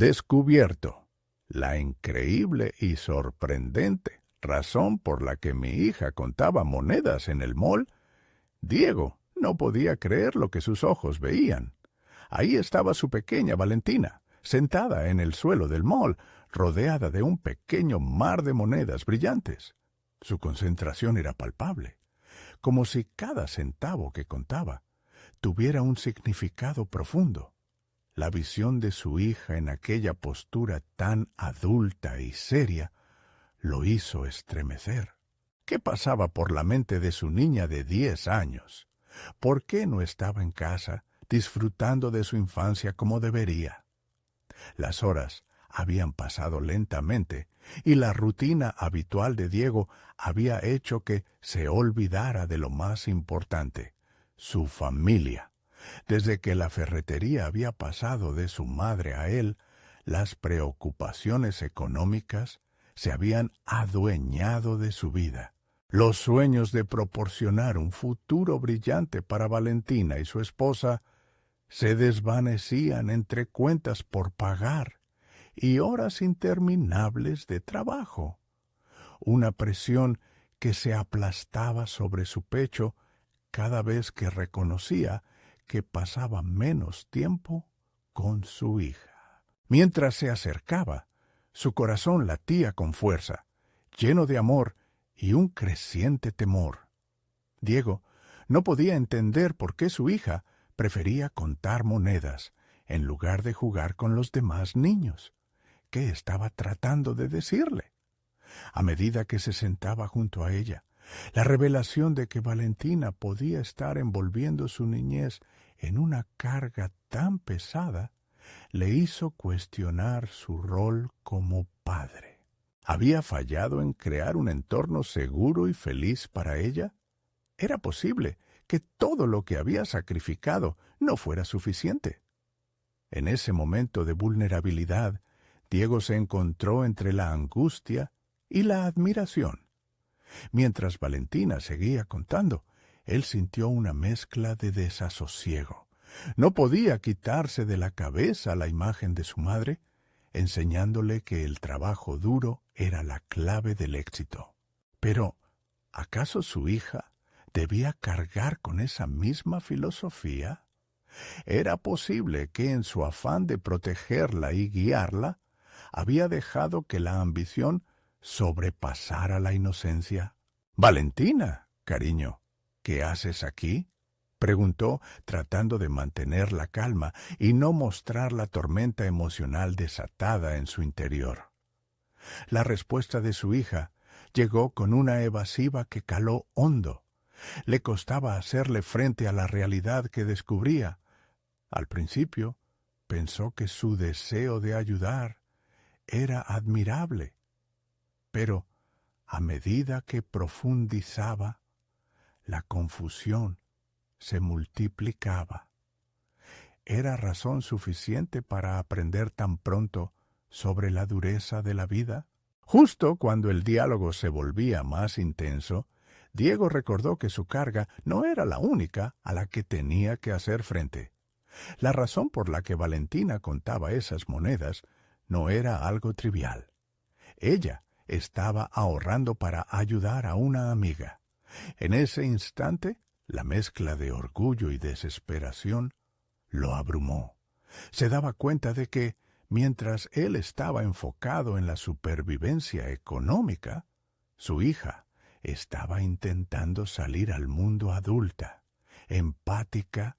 Descubierto la increíble y sorprendente razón por la que mi hija contaba monedas en el mall, Diego no podía creer lo que sus ojos veían. Ahí estaba su pequeña Valentina, sentada en el suelo del mall, rodeada de un pequeño mar de monedas brillantes. Su concentración era palpable, como si cada centavo que contaba tuviera un significado profundo. La visión de su hija en aquella postura tan adulta y seria lo hizo estremecer. ¿Qué pasaba por la mente de su niña de 10 años? ¿Por qué no estaba en casa disfrutando de su infancia como debería? Las horas habían pasado lentamente y la rutina habitual de Diego había hecho que se olvidara de lo más importante, su familia. Desde que la ferretería había pasado de su madre a él, las preocupaciones económicas se habían adueñado de su vida. Los sueños de proporcionar un futuro brillante para Valentina y su esposa se desvanecían entre cuentas por pagar y horas interminables de trabajo. Una presión que se aplastaba sobre su pecho cada vez que reconocía que pasaba menos tiempo con su hija. Mientras se acercaba, su corazón latía con fuerza, lleno de amor y un creciente temor. Diego no podía entender por qué su hija prefería contar monedas en lugar de jugar con los demás niños. ¿Qué estaba tratando de decirle? A medida que se sentaba junto a ella, la revelación de que Valentina podía estar envolviendo su niñez en una carga tan pesada le hizo cuestionar su rol como padre. ¿Había fallado en crear un entorno seguro y feliz para ella? ¿Era posible que todo lo que había sacrificado no fuera suficiente? En ese momento de vulnerabilidad, Diego se encontró entre la angustia y la admiración. Mientras Valentina seguía contando, él sintió una mezcla de desasosiego. No podía quitarse de la cabeza la imagen de su madre, enseñándole que el trabajo duro era la clave del éxito. Pero, ¿acaso su hija debía cargar con esa misma filosofía? ¿Era posible que en su afán de protegerla y guiarla, había dejado que la ambición sobrepasara la inocencia? «Valentina, cariño, ¿qué haces aquí?», preguntó, tratando de mantener la calma y no mostrar la tormenta emocional desatada en su interior. La respuesta de su hija llegó con una evasiva que caló hondo. Le costaba hacerle frente a la realidad que descubría. Al principio, pensó que su deseo de ayudar era admirable, pero a medida que profundizaba, la confusión se multiplicaba. ¿Era razón suficiente para aprender tan pronto sobre la dureza de la vida? Justo cuando el diálogo se volvía más intenso, Diego recordó que su carga no era la única a la que tenía que hacer frente. La razón por la que Valentina contaba esas monedas no era algo trivial. Ella estaba ahorrando para ayudar a una amiga. En ese instante, la mezcla de orgullo y desesperación lo abrumó. Se daba cuenta de que, mientras él estaba enfocado en la supervivencia económica, su hija estaba intentando salir al mundo adulta, empática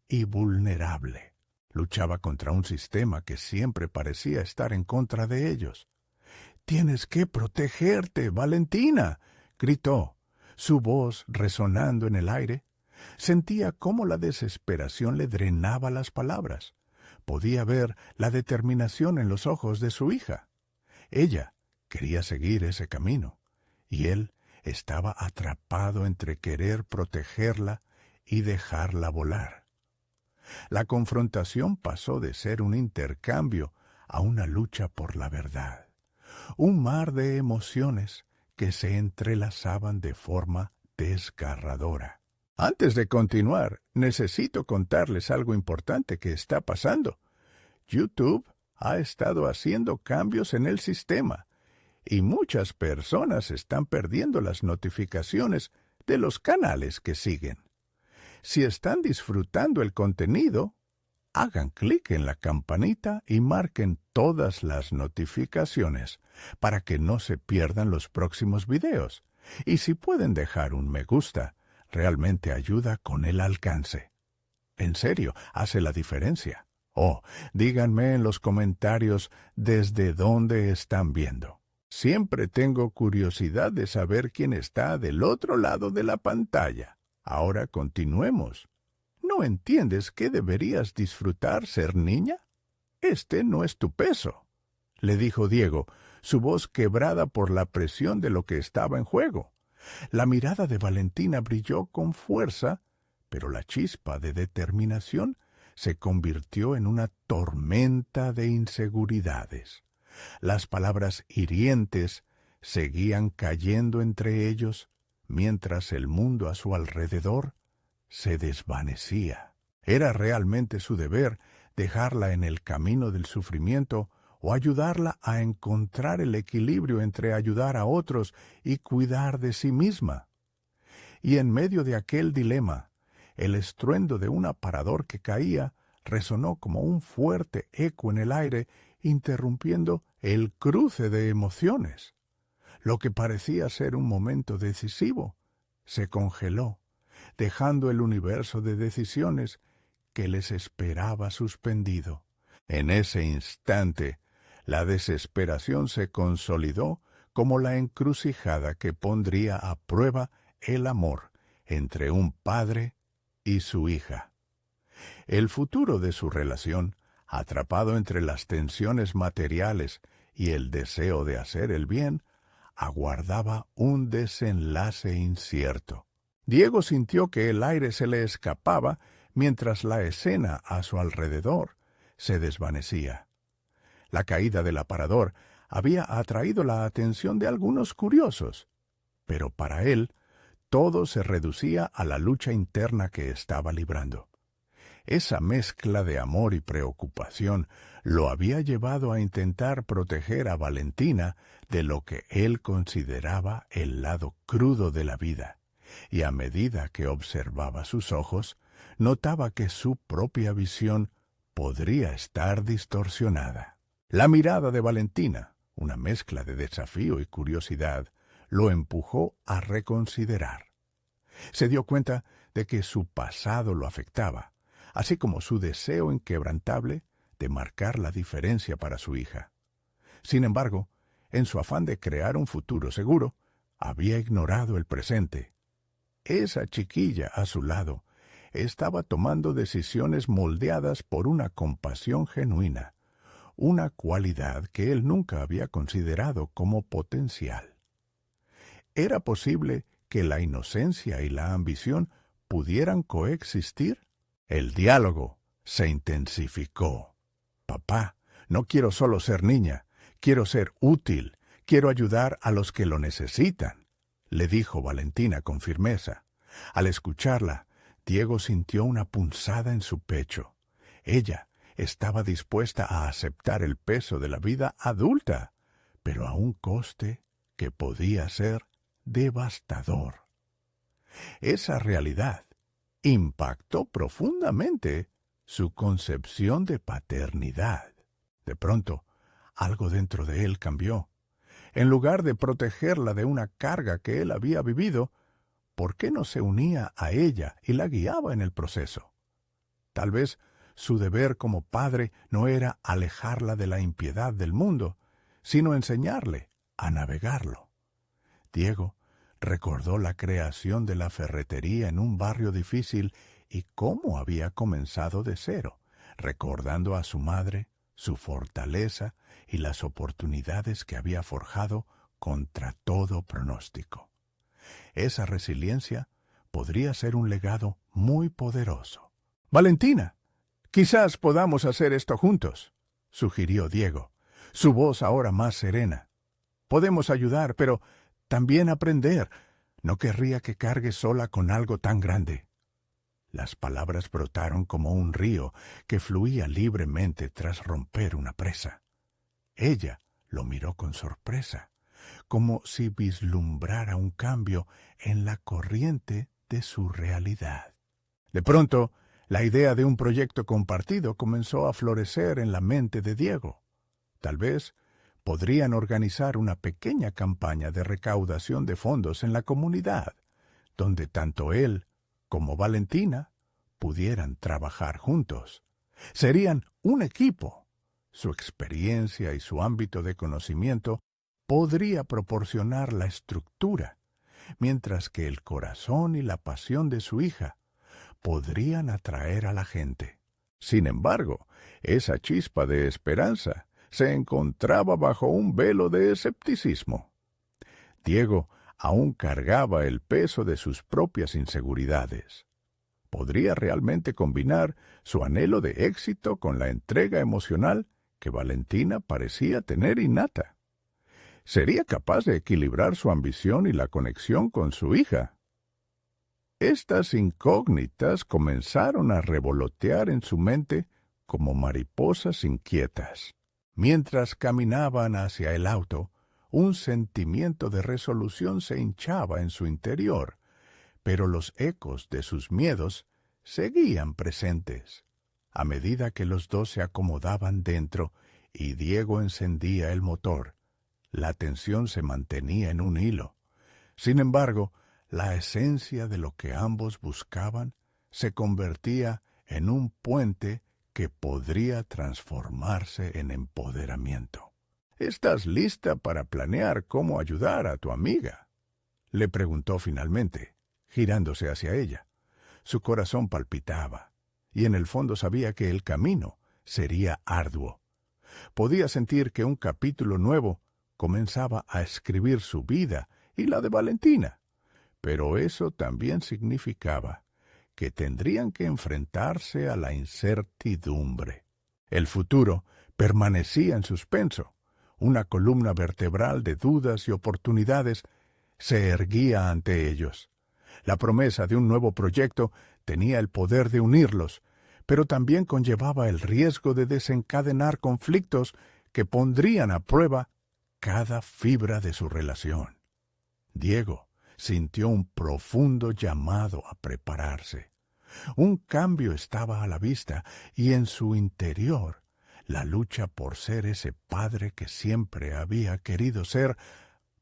y vulnerable. Luchaba contra un sistema que siempre parecía estar en contra de ellos. «Tienes que protegerte, Valentina», gritó, su voz resonando en el aire. Sentía cómo la desesperación le drenaba las palabras. Podía ver la determinación en los ojos de su hija. Ella quería seguir ese camino, y él estaba atrapado entre querer protegerla y dejarla volar. La confrontación pasó de ser un intercambio a una lucha por la verdad. Un mar de emociones que se entrelazaban de forma desgarradora. Antes de continuar, necesito contarles algo importante que está pasando. YouTube ha estado haciendo cambios en el sistema y muchas personas están perdiendo las notificaciones de los canales que siguen. Si están disfrutando el contenido, hagan clic en la campanita y marquen todas las notificaciones para que no se pierdan los próximos videos. Y si pueden dejar un me gusta, realmente ayuda con el alcance. En serio, hace la diferencia. Oh, díganme en los comentarios desde dónde están viendo. Siempre tengo curiosidad de saber quién está del otro lado de la pantalla. Ahora continuemos. ¿No entiendes que deberías disfrutar ser niña? Este no es tu peso, le dijo Diego, su voz quebrada por la presión de lo que estaba en juego. La mirada de Valentina brilló con fuerza, pero la chispa de determinación se convirtió en una tormenta de inseguridades. Las palabras hirientes seguían cayendo entre ellos, mientras el mundo a su alrededor se desvanecía. ¿Era realmente su deber dejarla en el camino del sufrimiento o ayudarla a encontrar el equilibrio entre ayudar a otros y cuidar de sí misma? Y en medio de aquel dilema, el estruendo de un aparador que caía resonó como un fuerte eco en el aire, interrumpiendo el cruce de emociones. Lo que parecía ser un momento decisivo se congeló, dejando el universo de decisiones que les esperaba suspendido. En ese instante, la desesperación se consolidó como la encrucijada que pondría a prueba el amor entre un padre y su hija. El futuro de su relación, atrapado entre las tensiones materiales y el deseo de hacer el bien, aguardaba un desenlace incierto. Diego sintió que el aire se le escapaba mientras la escena a su alrededor se desvanecía. La caída del aparador había atraído la atención de algunos curiosos, pero para él todo se reducía a la lucha interna que estaba librando. Esa mezcla de amor y preocupación lo había llevado a intentar proteger a Valentina de lo que él consideraba el lado crudo de la vida, y a medida que observaba sus ojos, notaba que su propia visión podría estar distorsionada. La mirada de Valentina, una mezcla de desafío y curiosidad, lo empujó a reconsiderar. Se dio cuenta de que su pasado lo afectaba, así como su deseo inquebrantable de marcar la diferencia para su hija. Sin embargo, en su afán de crear un futuro seguro, había ignorado el presente. Esa chiquilla a su lado estaba tomando decisiones moldeadas por una compasión genuina, una cualidad que él nunca había considerado como potencial. ¿Era posible que la inocencia y la ambición pudieran coexistir? El diálogo se intensificó. Papá, no quiero solo ser niña, quiero ser útil, quiero ayudar a los que lo necesitan, le dijo Valentina con firmeza. Al escucharla, Diego sintió una punzada en su pecho. Ella estaba dispuesta a aceptar el peso de la vida adulta, pero a un coste que podía ser devastador. Esa realidad impactó profundamente su concepción de paternidad. De pronto, algo dentro de él cambió. En lugar de protegerla de una carga que él había vivido, ¿por qué no se unía a ella y la guiaba en el proceso? Tal vez su deber como padre no era alejarla de la impiedad del mundo, sino enseñarle a navegarlo. Diego recordó la creación de la ferretería en un barrio difícil y cómo había comenzado de cero, recordando a su madre, su fortaleza y las oportunidades que había forjado contra todo pronóstico. Esa resiliencia podría ser un legado muy poderoso. «Valentina, quizás podamos hacer esto juntos», sugirió Diego, su voz ahora más serena. «Podemos ayudar, pero también aprender. No querría que cargues sola con algo tan grande». Las palabras brotaron como un río que fluía libremente tras romper una presa. Ella lo miró con sorpresa, como si vislumbrara un cambio en la corriente de su realidad. De pronto, la idea de un proyecto compartido comenzó a florecer en la mente de Diego. Tal vez podrían organizar una pequeña campaña de recaudación de fondos en la comunidad, donde tanto él como Valentina pudieran trabajar juntos. Serían un equipo. Su experiencia y su ámbito de conocimiento podría proporcionar la estructura, mientras que el corazón y la pasión de su hija podrían atraer a la gente. Sin embargo, esa chispa de esperanza se encontraba bajo un velo de escepticismo. Diego aún cargaba el peso de sus propias inseguridades. ¿Podría realmente combinar su anhelo de éxito con la entrega emocional que Valentina parecía tener innata? ¿Sería capaz de equilibrar su ambición y la conexión con su hija? Estas incógnitas comenzaron a revolotear en su mente como mariposas inquietas. Mientras caminaban hacia el auto, un sentimiento de resolución se hinchaba en su interior, pero los ecos de sus miedos seguían presentes. A medida que los dos se acomodaban dentro y Diego encendía el motor, la tensión se mantenía en un hilo. Sin embargo, la esencia de lo que ambos buscaban se convertía en un puente que podría transformarse en empoderamiento. ¿Estás lista para planear cómo ayudar a tu amiga?, le preguntó finalmente, girándose hacia ella. Su corazón palpitaba, y en el fondo sabía que el camino sería arduo. Podía sentir que un capítulo nuevo comenzaba a escribir su vida y la de Valentina, pero eso también significaba que tendrían que enfrentarse a la incertidumbre. El futuro permanecía en suspenso. Una columna vertebral de dudas y oportunidades se erguía ante ellos. La promesa de un nuevo proyecto tenía el poder de unirlos, pero también conllevaba el riesgo de desencadenar conflictos que pondrían a prueba cada fibra de su relación. Diego sintió un profundo llamado a prepararse. Un cambio estaba a la vista y en su interior la lucha por ser ese padre que siempre había querido ser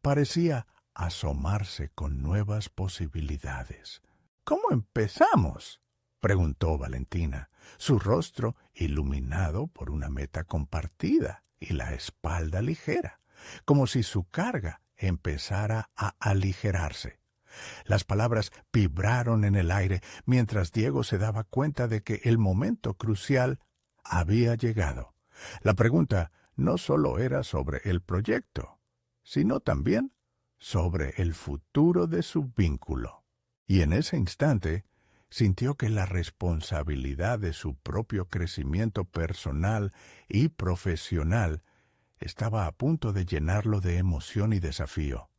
parecía asomarse con nuevas posibilidades. ¿Cómo empezamos?, preguntó Valentina, su rostro iluminado por una meta compartida y la espalda ligera, como si su carga empezara a aligerarse. Las palabras vibraron en el aire mientras Diego se daba cuenta de que el momento crucial había llegado. La pregunta no solo era sobre el proyecto, sino también sobre el futuro de su vínculo. Y en ese instante sintió que la responsabilidad de su propio crecimiento personal y profesional estaba a punto de llenarlo de emoción y desafío.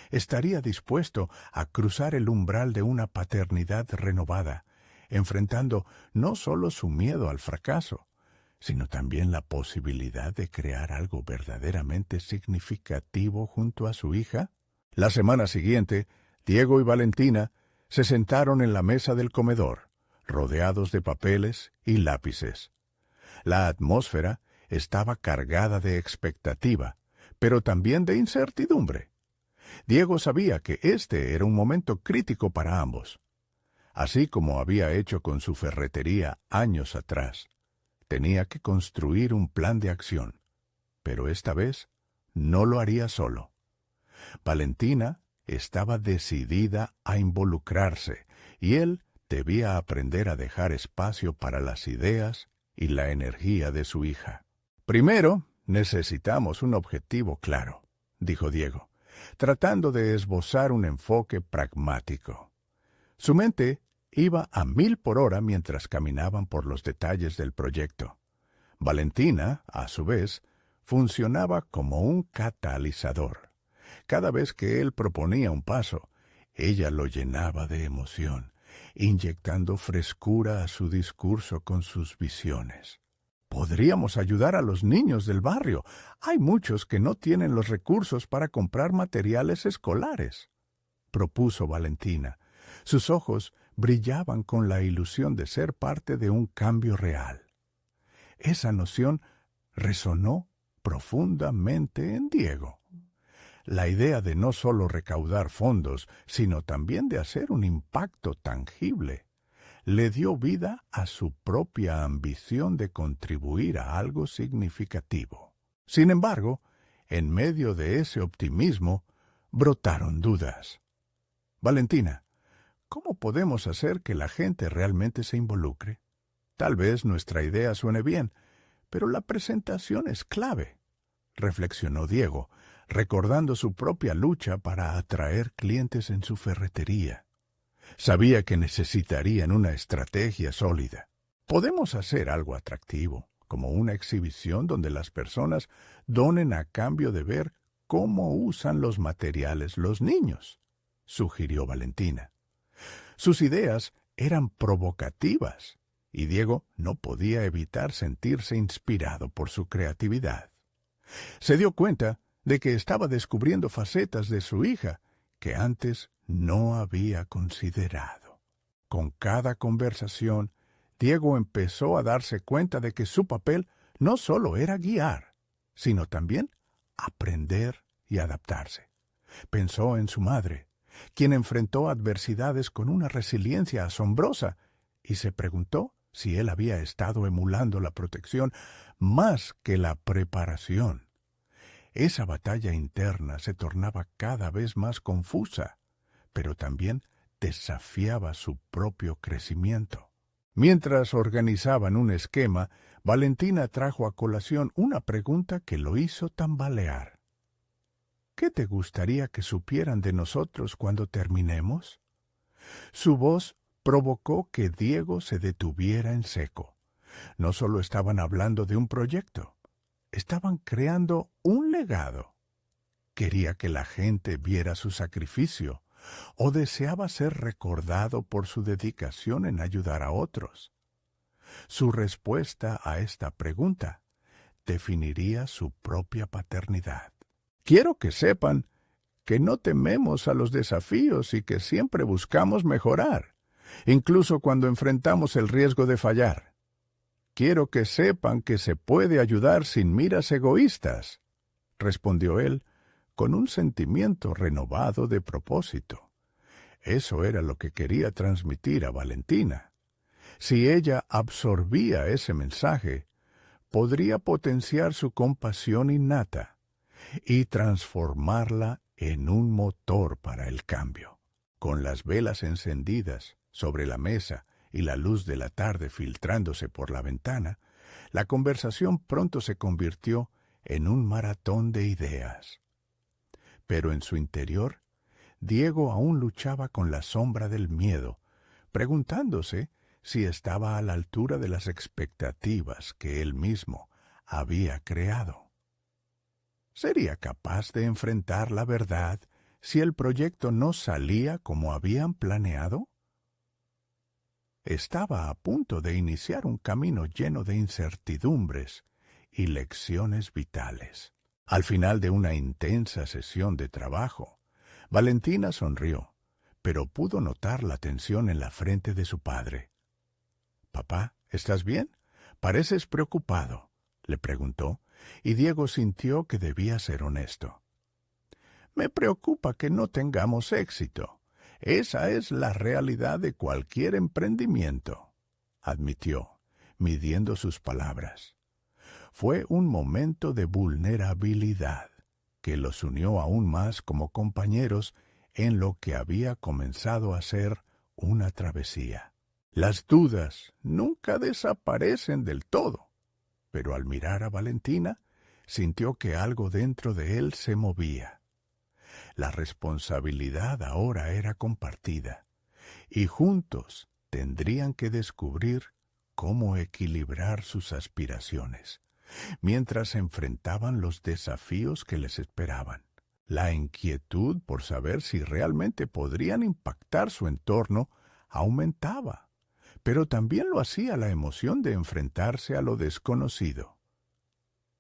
Estaría dispuesto a cruzar el umbral de una paternidad renovada, enfrentando no solo su miedo al fracaso, sino también la posibilidad de crear algo verdaderamente significativo junto a su hija. La semana siguiente, Diego y Valentina se sentaron en la mesa del comedor, rodeados de papeles y lápices. La atmósfera estaba cargada de expectativa, pero también de incertidumbre. Diego sabía que este era un momento crítico para ambos. Así como había hecho con su ferretería años atrás, tenía que construir un plan de acción, pero esta vez no lo haría solo. Valentina estaba decidida a involucrarse y él debía aprender a dejar espacio para las ideas y la energía de su hija. Primero, necesitamos un objetivo claro, dijo Diego, tratando de esbozar un enfoque pragmático. Su mente iba a 1000 por hora mientras caminaban por los detalles del proyecto. Valentina, a su vez, funcionaba como un catalizador. Cada vez que él proponía un paso, ella lo llenaba de emoción, inyectando frescura a su discurso con sus visiones. Podríamos ayudar a los niños del barrio. Hay muchos que no tienen los recursos para comprar materiales escolares, propuso Valentina. Sus ojos brillaban con la ilusión de ser parte de un cambio real. Esa noción resonó profundamente en Diego. La idea de no solo recaudar fondos, sino también de hacer un impacto tangible, le dio vida a su propia ambición de contribuir a algo significativo. Sin embargo, en medio de ese optimismo, brotaron dudas. Valentina, ¿cómo podemos hacer que la gente realmente se involucre? Tal vez nuestra idea suene bien, pero la presentación es clave, reflexionó Diego, recordando su propia lucha para atraer clientes en su ferretería. Sabía que necesitarían una estrategia sólida. Podemos hacer algo atractivo, como una exhibición donde las personas donen a cambio de ver cómo usan los materiales los niños, sugirió Valentina. Sus ideas eran provocativas, y Diego no podía evitar sentirse inspirado por su creatividad. Se dio cuenta de que estaba descubriendo facetas de su hija que antes no había considerado. Con cada conversación, Diego empezó a darse cuenta de que su papel no solo era guiar, sino también aprender y adaptarse. Pensó en su madre, quien enfrentó adversidades con una resiliencia asombrosa, y se preguntó si él había estado emulando la protección más que la preparación. Esa batalla interna se tornaba cada vez más confusa, pero también desafiaba su propio crecimiento. Mientras organizaban un esquema, Valentina trajo a colación una pregunta que lo hizo tambalear. ¿Qué te gustaría que supieran de nosotros cuando terminemos? Su voz provocó que Diego se detuviera en seco. No solo estaban hablando de un proyecto, estaban creando un legado. Quería que la gente viera su sacrificio, o deseaba ser recordado por su dedicación en ayudar a otros. Su respuesta a esta pregunta definiría su propia paternidad. Quiero que sepan que no tememos a los desafíos y que siempre buscamos mejorar, incluso cuando enfrentamos el riesgo de fallar. Quiero que sepan que se puede ayudar sin miras egoístas, respondió él, con un sentimiento renovado de propósito. Eso era lo que quería transmitir a Valentina. Si ella absorbía ese mensaje, podría potenciar su compasión innata y transformarla en un motor para el cambio. Con las velas encendidas sobre la mesa y la luz de la tarde filtrándose por la ventana, la conversación pronto se convirtió en un maratón de ideas. Pero en su interior, Diego aún luchaba con la sombra del miedo, preguntándose si estaba a la altura de las expectativas que él mismo había creado. ¿Sería capaz de enfrentar la verdad si el proyecto no salía como habían planeado? Estaba a punto de iniciar un camino lleno de incertidumbres y lecciones vitales. Al final de una intensa sesión de trabajo, Valentina sonrió, pero pudo notar la tensión en la frente de su padre. «Papá, ¿estás bien? Pareces preocupado», le preguntó, y Diego sintió que debía ser honesto. «Me preocupa que no tengamos éxito. Esa es la realidad de cualquier emprendimiento», admitió, midiendo sus palabras. Fue un momento de vulnerabilidad que los unió aún más como compañeros en lo que había comenzado a ser una travesía. Las dudas nunca desaparecen del todo, pero al mirar a Valentina, sintió que algo dentro de él se movía. La responsabilidad ahora era compartida, y juntos tendrían que descubrir cómo equilibrar sus aspiraciones, mientras enfrentaban los desafíos que les esperaban. La inquietud por saber si realmente podrían impactar su entorno aumentaba, pero también lo hacía la emoción de enfrentarse a lo desconocido.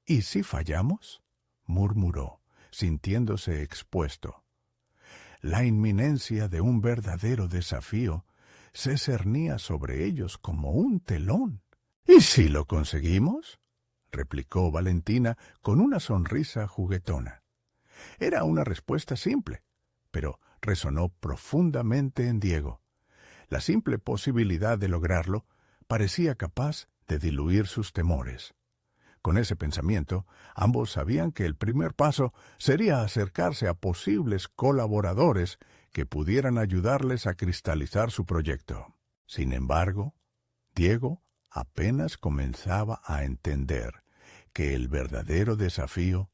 ¿Y si fallamos?, murmuró, sintiéndose expuesto. La inminencia de un verdadero desafío se cernía sobre ellos como un telón. ¿Y si lo conseguimos?, replicó Valentina con una sonrisa juguetona. Era una respuesta simple, pero resonó profundamente en Diego. La simple posibilidad de lograrlo parecía capaz de diluir sus temores. Con ese pensamiento, ambos sabían que el primer paso sería acercarse a posibles colaboradores que pudieran ayudarles a cristalizar su proyecto. Sin embargo, Diego apenas comenzaba a entender que el verdadero desafío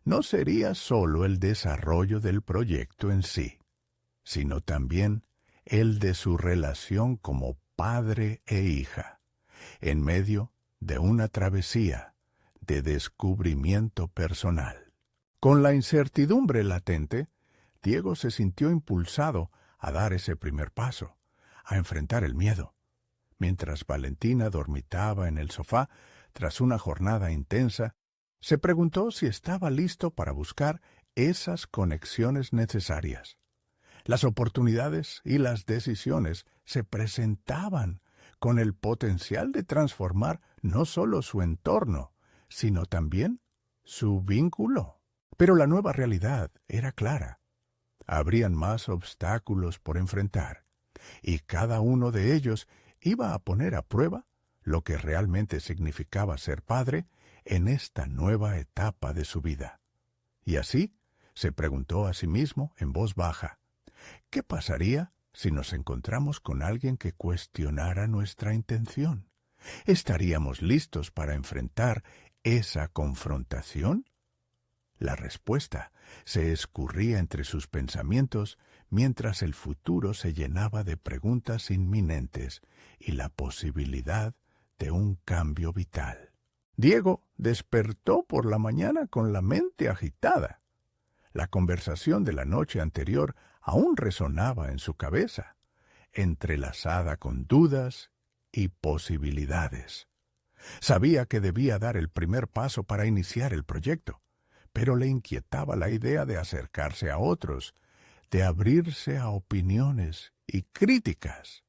no sería solo el desarrollo del proyecto en sí, sino también el de su relación como padre e hija, en medio de una travesía de descubrimiento personal. Con la incertidumbre latente, Diego se sintió impulsado a dar ese primer paso, a enfrentar el miedo. Mientras Valentina dormitaba en el sofá tras una jornada intensa, se preguntó si estaba listo para buscar esas conexiones necesarias. Las oportunidades y las decisiones se presentaban con el potencial de transformar no solo su entorno, sino también su vínculo. Pero la nueva realidad era clara. Habrían más obstáculos por enfrentar, y cada uno de ellos iba a poner a prueba lo que realmente significaba ser padre en esta nueva etapa de su vida. Y así se preguntó a sí mismo en voz baja: ¿qué pasaría si nos encontramos con alguien que cuestionara nuestra intención? ¿Estaríamos listos para enfrentar esa confrontación? La respuesta se escurría entre sus pensamientos mientras el futuro se llenaba de preguntas inminentes y la posibilidad de un cambio vital. Diego despertó por la mañana con la mente agitada. La conversación de la noche anterior aún resonaba en su cabeza, entrelazada con dudas y posibilidades. Sabía que debía dar el primer paso para iniciar el proyecto, pero le inquietaba la idea de acercarse a otros, de abrirse a opiniones y críticas.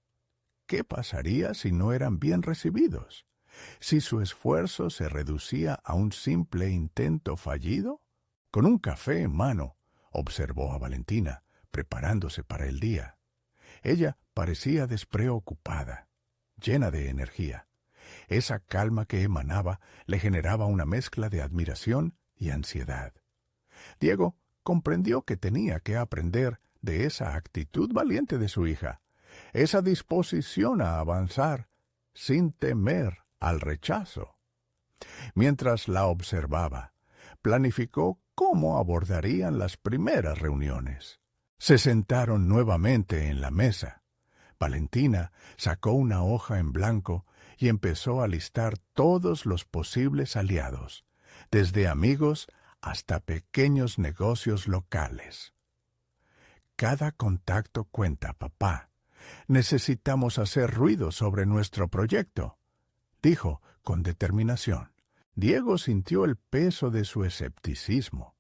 ¿Qué pasaría si no eran bien recibidos? ¿Si su esfuerzo se reducía a un simple intento fallido? Con un café en mano, observó a Valentina, preparándose para el día. Ella parecía despreocupada, llena de energía. Esa calma que emanaba le generaba una mezcla de admiración y ansiedad. Diego comprendió que tenía que aprender de esa actitud valiente de su hija, esa disposición a avanzar sin temer al rechazo. Mientras la observaba, planificó cómo abordarían las primeras reuniones. Se sentaron nuevamente en la mesa. Valentina sacó una hoja en blanco y empezó a listar todos los posibles aliados, desde amigos hasta pequeños negocios locales. Cada contacto cuenta, papá. Necesitamos hacer ruido sobre nuestro proyecto, dijo con determinación. Diego sintió el peso de su escepticismo.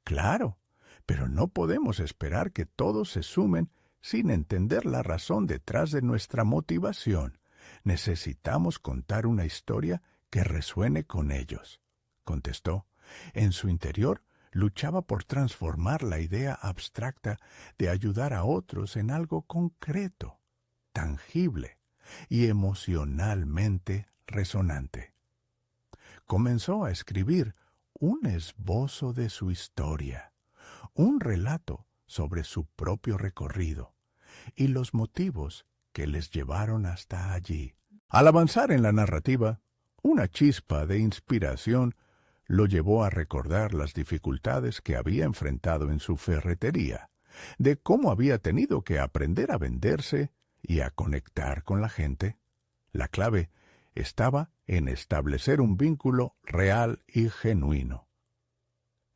Claro, pero no podemos esperar que todos se sumen sin entender la razón detrás de nuestra motivación. Necesitamos contar una historia que resuene con ellos, contestó. En su interior luchaba por transformar la idea abstracta de ayudar a otros en algo concreto, tangible y emocionalmente resonante. Comenzó a escribir un esbozo de su historia, un relato sobre su propio recorrido y los motivos que les llevaron hasta allí. Al avanzar en la narrativa, una chispa de inspiración lo llevó a recordar las dificultades que había enfrentado en su ferretería, de cómo había tenido que aprender a venderse y a conectar con la gente. La clave estaba en establecer un vínculo real y genuino.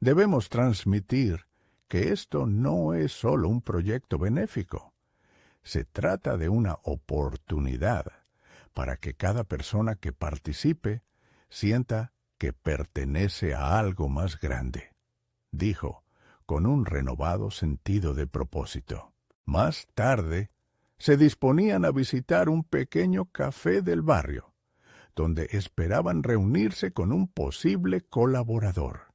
Debemos transmitir que esto no es solo un proyecto benéfico, Se trata de una oportunidad para que cada persona que participe sienta que pertenece a algo más grande, dijo, con un renovado sentido de propósito. Más tarde, se disponían a visitar un pequeño café del barrio, donde esperaban reunirse con un posible colaborador.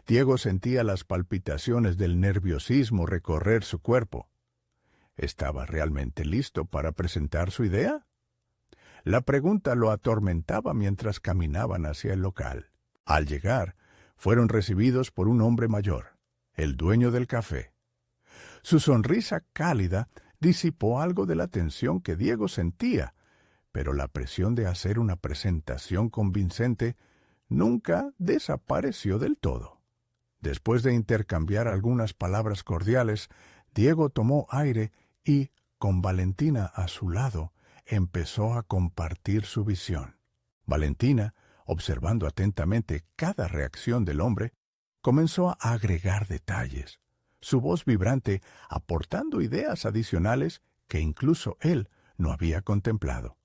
Diego sentía las palpitaciones del nerviosismo recorrer su cuerpo. ¿Estaba realmente listo para presentar su idea? La pregunta lo atormentaba mientras caminaban hacia el local. Al llegar, fueron recibidos por un hombre mayor, el dueño del café. Su sonrisa cálida disipó algo de la tensión que Diego sentía, pero la presión de hacer una presentación convincente nunca desapareció del todo. Después de intercambiar algunas palabras cordiales, Diego tomó aire y, con Valentina a su lado, empezó a compartir su visión. Valentina, observando atentamente cada reacción del hombre, comenzó a agregar detalles, su voz vibrante aportando ideas adicionales que incluso él no había contemplado.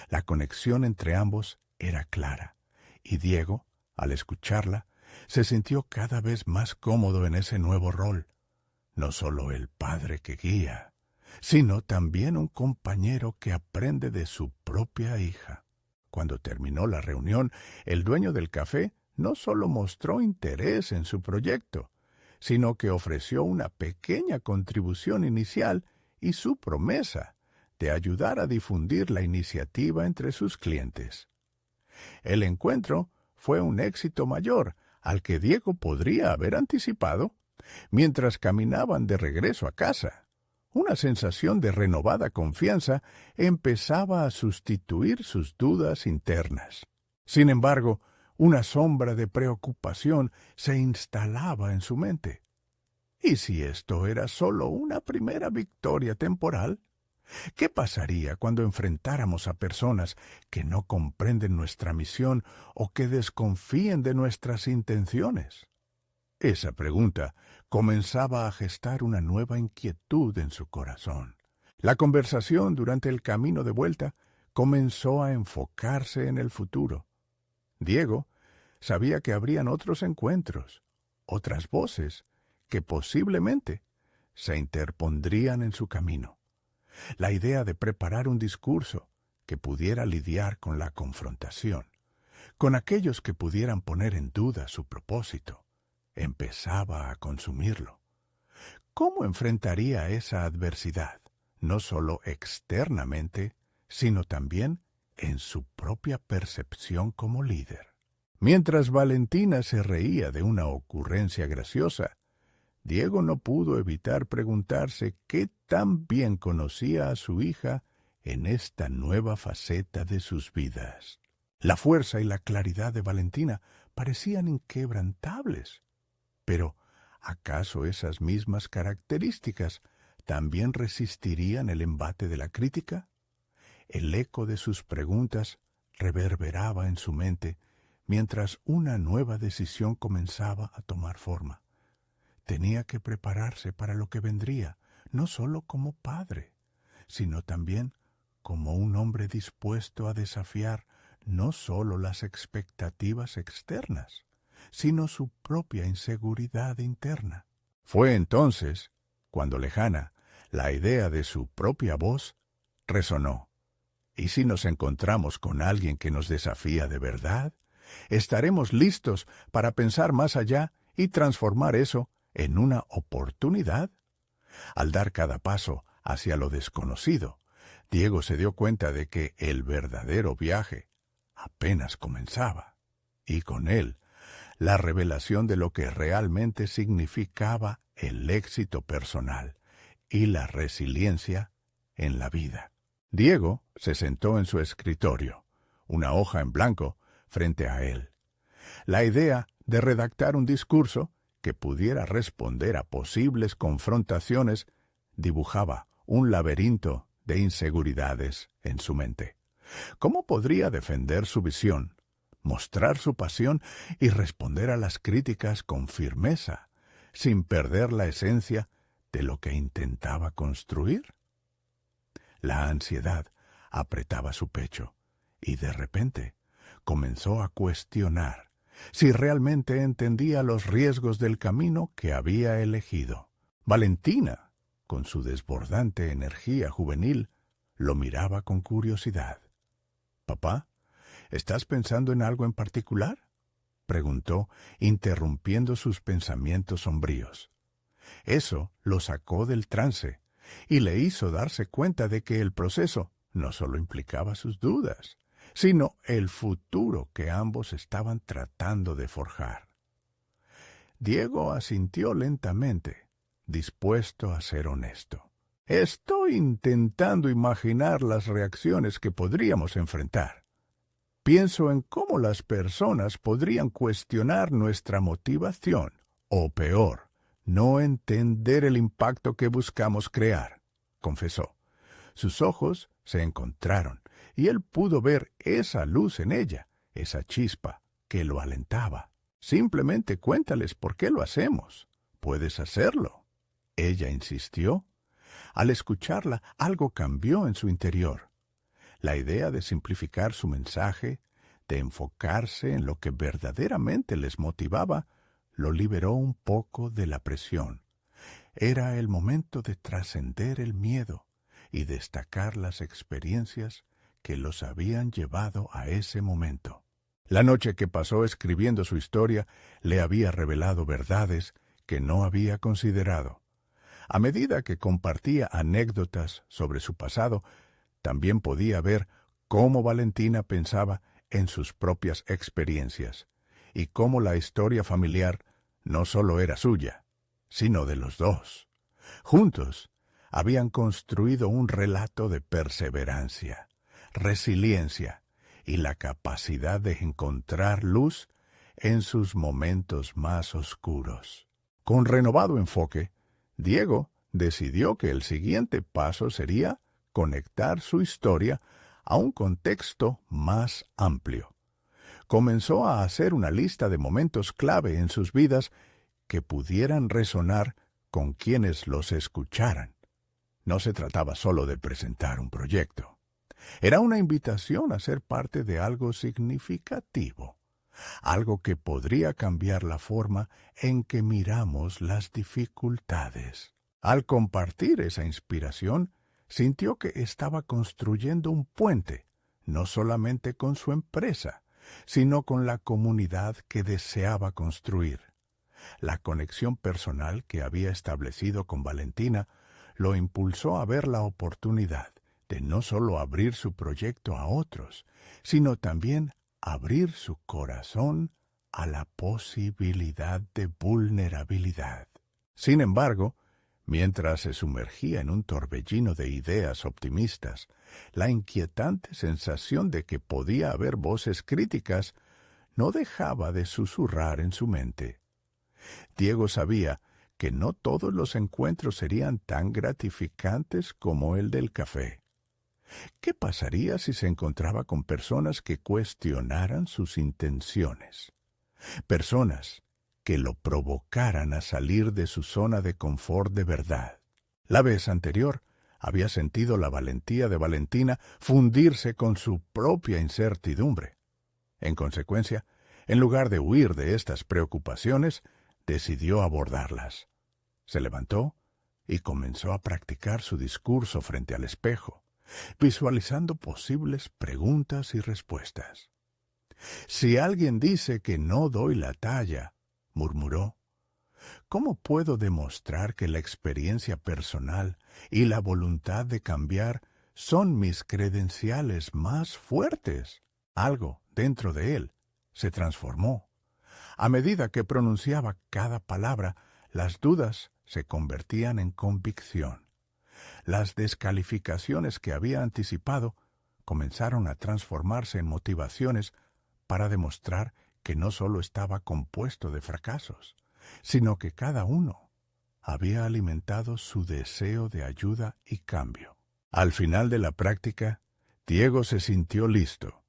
La conexión entre ambos era clara, y Diego, al escucharla, se sintió cada vez más cómodo en ese nuevo rol. No solo el padre que guía, sino también un compañero que aprende de su propia hija. Cuando terminó la reunión, el dueño del café no solo mostró interés en su proyecto, sino que ofreció una pequeña contribución inicial y su promesa de ayudar a difundir la iniciativa entre sus clientes. El encuentro fue un éxito mayor al que Diego podría haber anticipado. Mientras caminaban de regreso a casa, una sensación de renovada confianza empezaba a sustituir sus dudas internas. Sin embargo, una sombra de preocupación se instalaba en su mente. ¿Y si esto era solo una primera victoria temporal? ¿Qué pasaría cuando enfrentáramos a personas que no comprenden nuestra misión o que desconfíen de nuestras intenciones? Esa pregunta comenzaba a gestar una nueva inquietud en su corazón. La conversación durante el camino de vuelta comenzó a enfocarse en el futuro. Diego sabía que habrían otros encuentros, otras voces, que posiblemente se interpondrían en su camino. La idea de preparar un discurso que pudiera lidiar con la confrontación, con aquellos que pudieran poner en duda su propósito, empezaba a consumirlo. ¿Cómo enfrentaría esa adversidad, no solo externamente, sino también en su propia percepción como líder? Mientras Valentina se reía de una ocurrencia graciosa, Diego no pudo evitar preguntarse qué tan bien conocía a su hija en esta nueva faceta de sus vidas. La fuerza y la claridad de Valentina parecían inquebrantables. Pero, ¿acaso esas mismas características también resistirían el embate de la crítica? El eco de sus preguntas reverberaba en su mente mientras una nueva decisión comenzaba a tomar forma. Tenía que prepararse para lo que vendría, no solo como padre, sino también como un hombre dispuesto a desafiar no solo las expectativas externas, sino su propia inseguridad interna. Fue entonces cuando lejana la idea de su propia voz resonó. ¿Y si nos encontramos con alguien que nos desafía de verdad? ¿Estaremos listos para pensar más allá y transformar eso en una oportunidad? Al dar cada paso hacia lo desconocido, Diego se dio cuenta de que el verdadero viaje apenas comenzaba, y con él la revelación de lo que realmente significaba el éxito personal y la resiliencia en la vida. Diego se sentó en su escritorio, una hoja en blanco frente a él. La idea de redactar un discurso que pudiera responder a posibles confrontaciones dibujaba un laberinto de inseguridades en su mente. ¿Cómo podría defender su visión, mostrar su pasión y responder a las críticas con firmeza, sin perder la esencia de lo que intentaba construir? La ansiedad apretaba su pecho y de repente comenzó a cuestionar si realmente entendía los riesgos del camino que había elegido. Valentina, con su desbordante energía juvenil, lo miraba con curiosidad. «Papá, ¿estás pensando en algo en particular?», preguntó, interrumpiendo sus pensamientos sombríos. Eso lo sacó del trance y le hizo darse cuenta de que el proceso no solo implicaba sus dudas, sino el futuro que ambos estaban tratando de forjar. Diego asintió lentamente, dispuesto a ser honesto. «Estoy intentando imaginar las reacciones que podríamos enfrentar. Pienso en cómo las personas podrían cuestionar nuestra motivación, o peor, no entender el impacto que buscamos crear», confesó. Sus ojos se encontraron y él pudo ver esa luz en ella, esa chispa que lo alentaba. «Simplemente cuéntales por qué lo hacemos. Puedes hacerlo». Ella insistió. Al escucharla, algo cambió en su interior. La idea de simplificar su mensaje, de enfocarse en lo que verdaderamente les motivaba, lo liberó un poco de la presión. Era el momento de trascender el miedo y destacar las experiencias que los habían llevado a ese momento. La noche que pasó escribiendo su historia le había revelado verdades que no había considerado. A medida que compartía anécdotas sobre su pasado, también podía ver cómo Valentina pensaba en sus propias experiencias y cómo la historia familiar no solo era suya, sino de los dos. Juntos habían construido un relato de perseverancia, resiliencia y la capacidad de encontrar luz en sus momentos más oscuros. Con renovado enfoque, Diego decidió que el siguiente paso sería conectar su historia a un contexto más amplio. Comenzó a hacer una lista de momentos clave en sus vidas que pudieran resonar con quienes los escucharan. No se trataba solo de presentar un proyecto. Era una invitación a ser parte de algo significativo, algo que podría cambiar la forma en que miramos las dificultades. Al compartir esa inspiración, sintió que estaba construyendo un puente, no solamente con su empresa, sino con la comunidad que deseaba construir. La conexión personal que había establecido con Valentina lo impulsó a ver la oportunidad de no solo abrir su proyecto a otros, sino también abrir su corazón a la posibilidad de vulnerabilidad. Sin embargo, mientras se sumergía en un torbellino de ideas optimistas, la inquietante sensación de que podía haber voces críticas no dejaba de susurrar en su mente. Diego sabía que no todos los encuentros serían tan gratificantes como el del café. ¿Qué pasaría si se encontraba con personas que cuestionaran sus intenciones? Personas que lo provocaran a salir de su zona de confort de verdad. La vez anterior había sentido la valentía de Valentina fundirse con su propia incertidumbre. En consecuencia, en lugar de huir de estas preocupaciones, decidió abordarlas. Se levantó y comenzó a practicar su discurso frente al espejo, visualizando posibles preguntas y respuestas. «Si alguien dice que no doy la talla», murmuró, «¿cómo puedo demostrar que la experiencia personal y la voluntad de cambiar son mis credenciales más fuertes?» Algo dentro de él se transformó. A medida que pronunciaba cada palabra, las dudas se convertían en convicción. Las descalificaciones que había anticipado comenzaron a transformarse en motivaciones para demostrar que no solo estaba compuesto de fracasos, sino que cada uno había alimentado su deseo de ayuda y cambio. Al final de la práctica, Diego se sintió listo,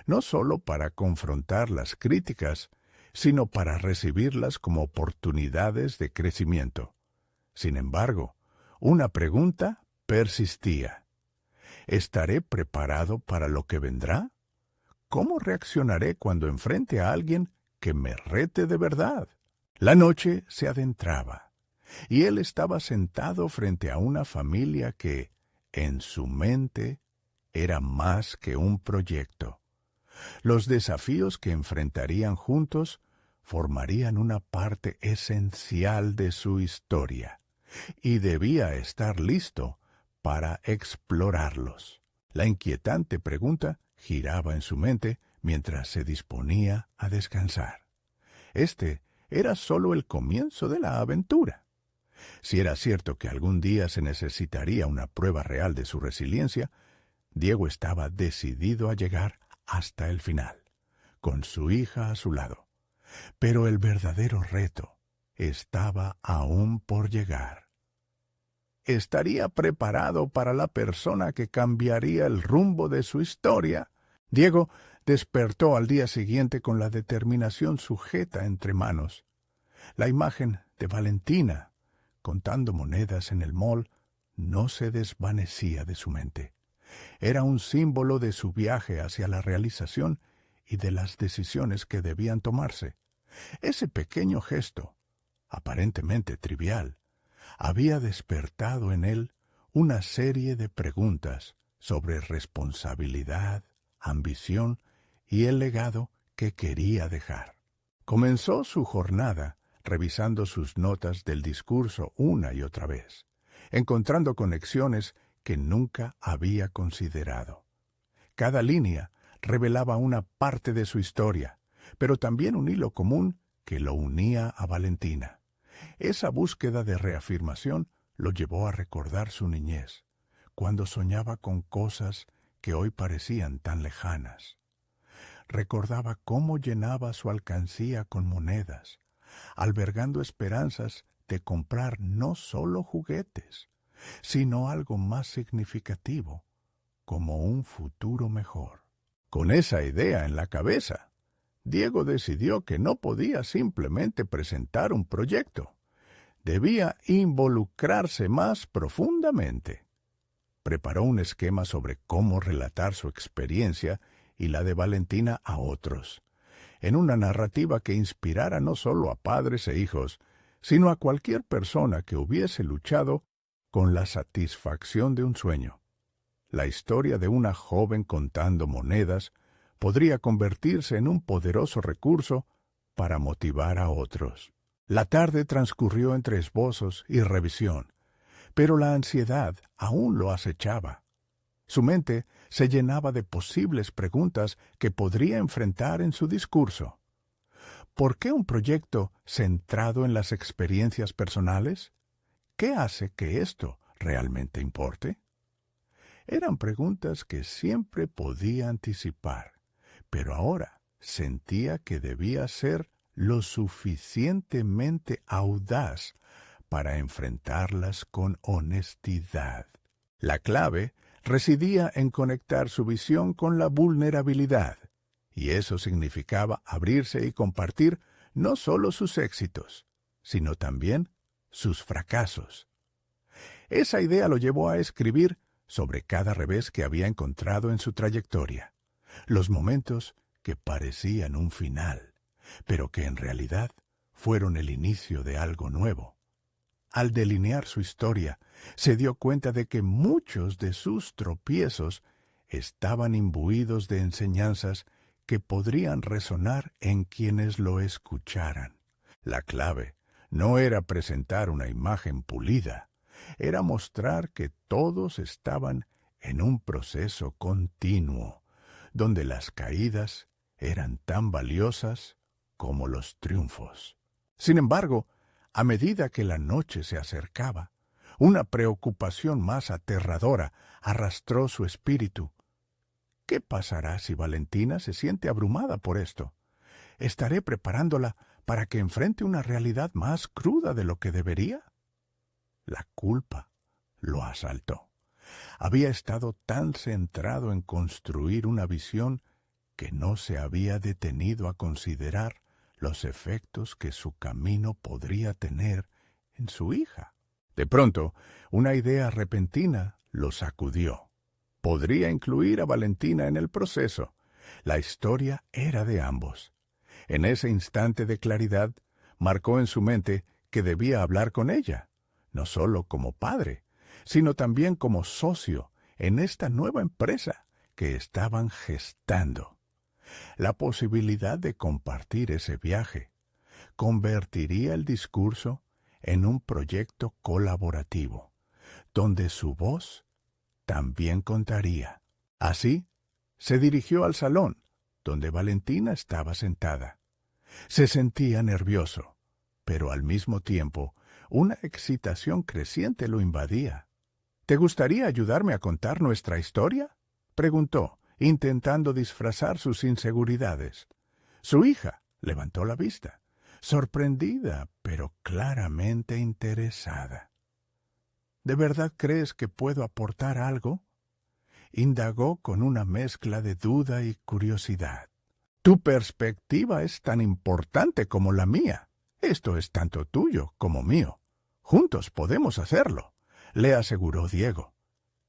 no solo para confrontar las críticas, sino para recibirlas como oportunidades de crecimiento. Sin embargo, una pregunta persistía. ¿Estaré preparado para lo que vendrá? ¿Cómo reaccionaré cuando enfrente a alguien que me rete de verdad? La noche se adentraba, y él estaba sentado frente a una familia que, en su mente, era más que un proyecto. Los desafíos que enfrentarían juntos formarían una parte esencial de su historia, y debía estar listo para explorarlos. La inquietante pregunta giraba en su mente mientras se disponía a descansar. Este era solo el comienzo de la aventura. Si era cierto que algún día se necesitaría una prueba real de su resiliencia, Diego estaba decidido a llegar hasta el final, con su hija a su lado. Pero el verdadero reto estaba aún por llegar. ¿Estaría preparado para la persona que cambiaría el rumbo de su historia? Diego despertó al día siguiente con la determinación sujeta entre manos. La imagen de Valentina, contando monedas en el mall, no se desvanecía de su mente. Era un símbolo de su viaje hacia la realización y de las decisiones que debían tomarse. Ese pequeño gesto, aparentemente trivial, había despertado en él una serie de preguntas sobre responsabilidad, ambición y el legado que quería dejar. Comenzó su jornada revisando sus notas del discurso una y otra vez, encontrando conexiones que nunca había considerado. Cada línea revelaba una parte de su historia, pero también un hilo común que lo unía a Valentina. Esa búsqueda de reafirmación lo llevó a recordar su niñez, cuando soñaba con cosas que hoy parecían tan lejanas. Recordaba cómo llenaba su alcancía con monedas, albergando esperanzas de comprar no solo juguetes, sino algo más significativo, como un futuro mejor. Con esa idea en la cabeza, Diego decidió que no podía simplemente presentar un proyecto. Debía involucrarse más profundamente. Preparó un esquema sobre cómo relatar su experiencia y la de Valentina a otros, en una narrativa que inspirara no solo a padres e hijos, sino a cualquier persona que hubiese luchado con la satisfacción de un sueño. La historia de una joven contando monedas podría convertirse en un poderoso recurso para motivar a otros. La tarde transcurrió entre esbozos y revisión, pero la ansiedad aún lo acechaba. Su mente se llenaba de posibles preguntas que podría enfrentar en su discurso. ¿Por qué un proyecto centrado en las experiencias personales? ¿Qué hace que esto realmente importe? Eran preguntas que siempre podía anticipar, pero ahora sentía que debía ser lo suficientemente audaz para enfrentarlas con honestidad. La clave residía en conectar su visión con la vulnerabilidad, y eso significaba abrirse y compartir no solo sus éxitos, sino también sus fracasos. Esa idea lo llevó a escribir sobre cada revés que había encontrado en su trayectoria, los momentos que parecían un final, pero que en realidad fueron el inicio de algo nuevo. Al delinear su historia, se dio cuenta de que muchos de sus tropiezos estaban imbuidos de enseñanzas que podrían resonar en quienes lo escucharan. La clave no era presentar una imagen pulida, era mostrar que todos estaban en un proceso continuo, donde las caídas eran tan valiosas como los triunfos. Sin embargo, a medida que la noche se acercaba, una preocupación más aterradora arrastró su espíritu. ¿Qué pasará si Valentina se siente abrumada por esto? ¿Estaré preparándola para que enfrente una realidad más cruda de lo que debería? La culpa lo asaltó. Había estado tan centrado en construir una visión que no se había detenido a considerar los efectos que su camino podría tener en su hija. De pronto, una idea repentina lo sacudió. Podría incluir a Valentina en el proceso. La historia era de ambos. En ese instante de claridad, marcó en su mente que debía hablar con ella, no solo como padre, sino también como socio en esta nueva empresa que estaban gestando. La posibilidad de compartir ese viaje convertiría el discurso en un proyecto colaborativo, donde su voz también contaría. Así, se dirigió al salón, donde Valentina estaba sentada. Se sentía nervioso, pero al mismo tiempo una excitación creciente lo invadía. ¿Te gustaría ayudarme a contar nuestra historia?, preguntó, intentando disfrazar sus inseguridades. Su hija levantó la vista, sorprendida, pero claramente interesada. ¿De verdad crees que puedo aportar algo?, indagó con una mezcla de duda y curiosidad. Tu perspectiva es tan importante como la mía. Esto es tanto tuyo como mío. Juntos podemos hacerlo, le aseguró Diego.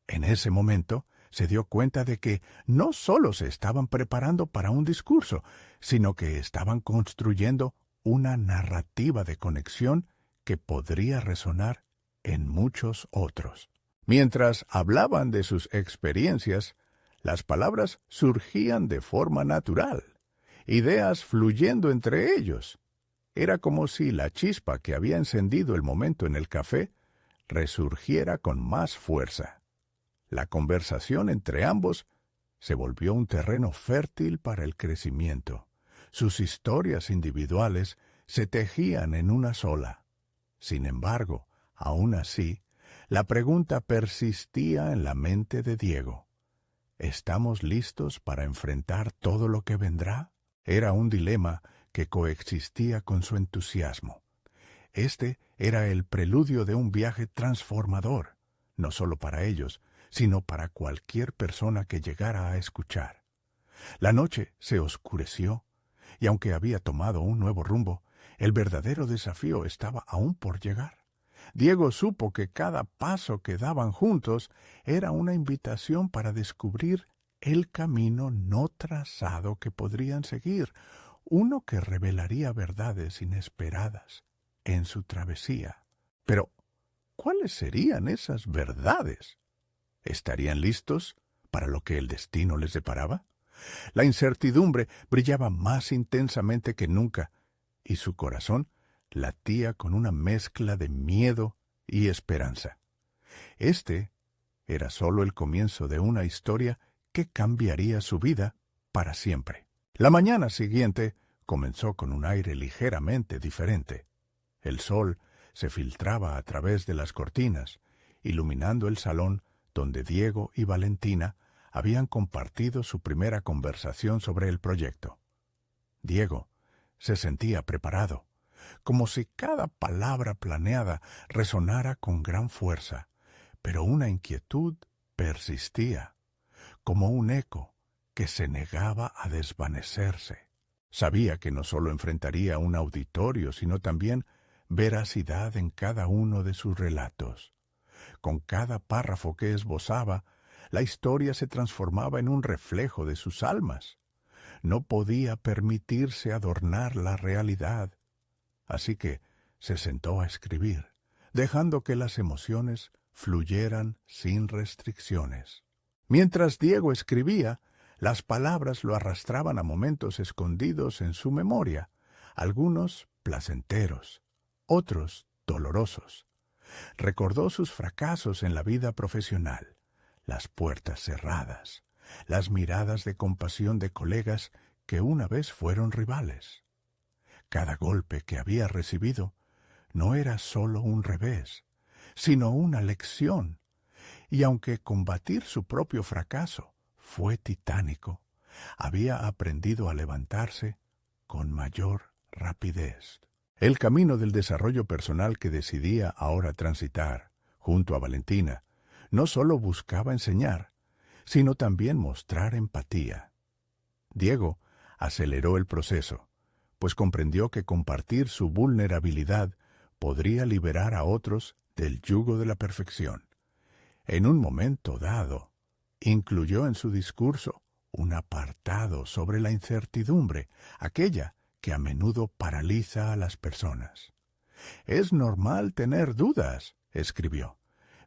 En ese momento se dio cuenta de que no solo se estaban preparando para un discurso, sino que estaban construyendo una narrativa de conexión que podría resonar en muchos otros. Mientras hablaban de sus experiencias, las palabras surgían de forma natural, ideas fluyendo entre ellos. Era como si la chispa que había encendido el momento en el café resurgiera con más fuerza. La conversación entre ambos se volvió un terreno fértil para el crecimiento. Sus historias individuales se tejían en una sola. Sin embargo, aún así, la pregunta persistía en la mente de Diego. ¿Estamos listos para enfrentar todo lo que vendrá? Era un dilema que coexistía con su entusiasmo. Este era el preludio de un viaje transformador, no solo para ellos, sino para cualquier persona que llegara a escuchar. La noche se oscureció, y aunque había tomado un nuevo rumbo, el verdadero desafío estaba aún por llegar. Diego supo que cada paso que daban juntos era una invitación para descubrir el camino no trazado que podrían seguir, uno que revelaría verdades inesperadas en su travesía. Pero, ¿cuáles serían esas verdades? ¿Estarían listos para lo que el destino les deparaba? La incertidumbre brillaba más intensamente que nunca, y su corazón latía con una mezcla de miedo y esperanza. Este era solo el comienzo de una historia que cambiaría su vida para siempre. La mañana siguiente comenzó con un aire ligeramente diferente. El sol se filtraba a través de las cortinas, iluminando el salón donde Diego y Valentina habían compartido su primera conversación sobre el proyecto. Diego se sentía preparado, como si cada palabra planeada resonara con gran fuerza, pero una inquietud persistía, como un eco que se negaba a desvanecerse. Sabía que no solo enfrentaría un auditorio, sino también veracidad en cada uno de sus relatos. Con cada párrafo que esbozaba, la historia se transformaba en un reflejo de sus almas. No podía permitirse adornar la realidad, así que se sentó a escribir, dejando que las emociones fluyeran sin restricciones. Mientras Diego escribía, las palabras lo arrastraban a momentos escondidos en su memoria, algunos placenteros, otros dolorosos. Recordó sus fracasos en la vida profesional, las puertas cerradas, las miradas de compasión de colegas que una vez fueron rivales. Cada golpe que había recibido no era solo un revés, sino una lección, y aunque combatir su propio fracaso fue titánico, había aprendido a levantarse con mayor rapidez. El camino del desarrollo personal que decidía ahora transitar, junto a Valentina, no solo buscaba enseñar, sino también mostrar empatía. Diego aceleró el proceso, pues comprendió que compartir su vulnerabilidad podría liberar a otros del yugo de la perfección. En un momento dado, Incluyó en su discurso un apartado sobre la incertidumbre, aquella que a menudo paraliza a las personas. Es normal tener dudas, escribió,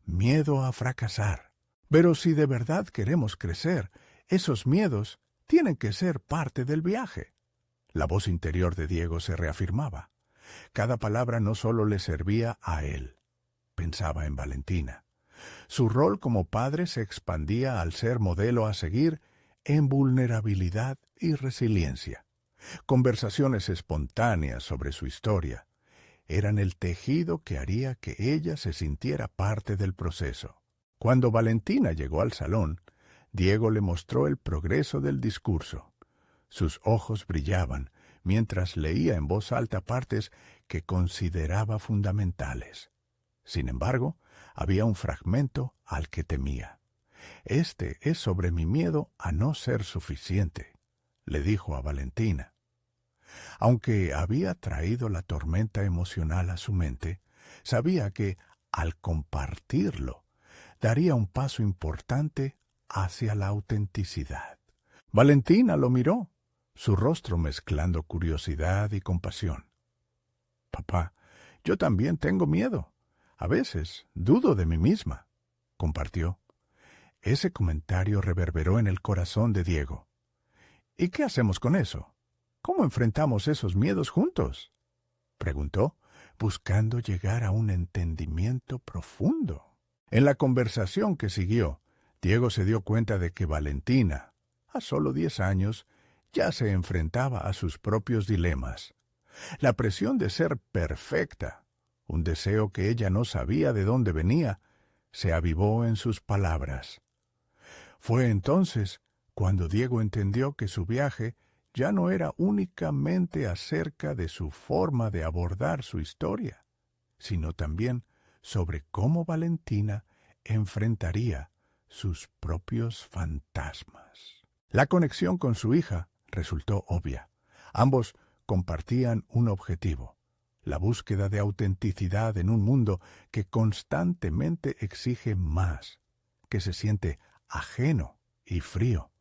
miedo a fracasar. Pero si de verdad queremos crecer, esos miedos tienen que ser parte del viaje. La voz interior de Diego se reafirmaba. Cada palabra no solo le servía a él. Pensaba en Valentina. Su rol como padre se expandía al ser modelo a seguir en vulnerabilidad y resiliencia. Conversaciones espontáneas sobre su historia eran el tejido que haría que ella se sintiera parte del proceso. Cuando Valentina llegó al salón, Diego le mostró el progreso del discurso. Sus ojos brillaban mientras leía en voz alta partes que consideraba fundamentales. Sin embargo, había un fragmento al que temía. «Este es sobre mi miedo a no ser suficiente», le dijo a Valentina. Aunque había traído la tormenta emocional a su mente, sabía que, al compartirlo, daría un paso importante hacia la autenticidad. Valentina lo miró, su rostro mezclando curiosidad y compasión. «Papá, yo también tengo miedo. A veces dudo de mí misma», compartió. Ese comentario reverberó en el corazón de Diego. «¿Y qué hacemos con eso? ¿Cómo enfrentamos esos miedos juntos?», preguntó, buscando llegar a un entendimiento profundo. En la conversación que siguió, Diego se dio cuenta de que Valentina, a solo 10 años, ya se enfrentaba a sus propios dilemas. La presión de ser perfecta, un deseo que ella no sabía de dónde venía, se avivó en sus palabras. Fue entonces cuando Diego entendió que su viaje ya no era únicamente acerca de su forma de abordar su historia, sino también sobre cómo Valentina enfrentaría sus propios fantasmas. La conexión con su hija resultó obvia. Ambos compartían un objetivo: la búsqueda de autenticidad en un mundo que constantemente exige más, que se siente ajeno y frío.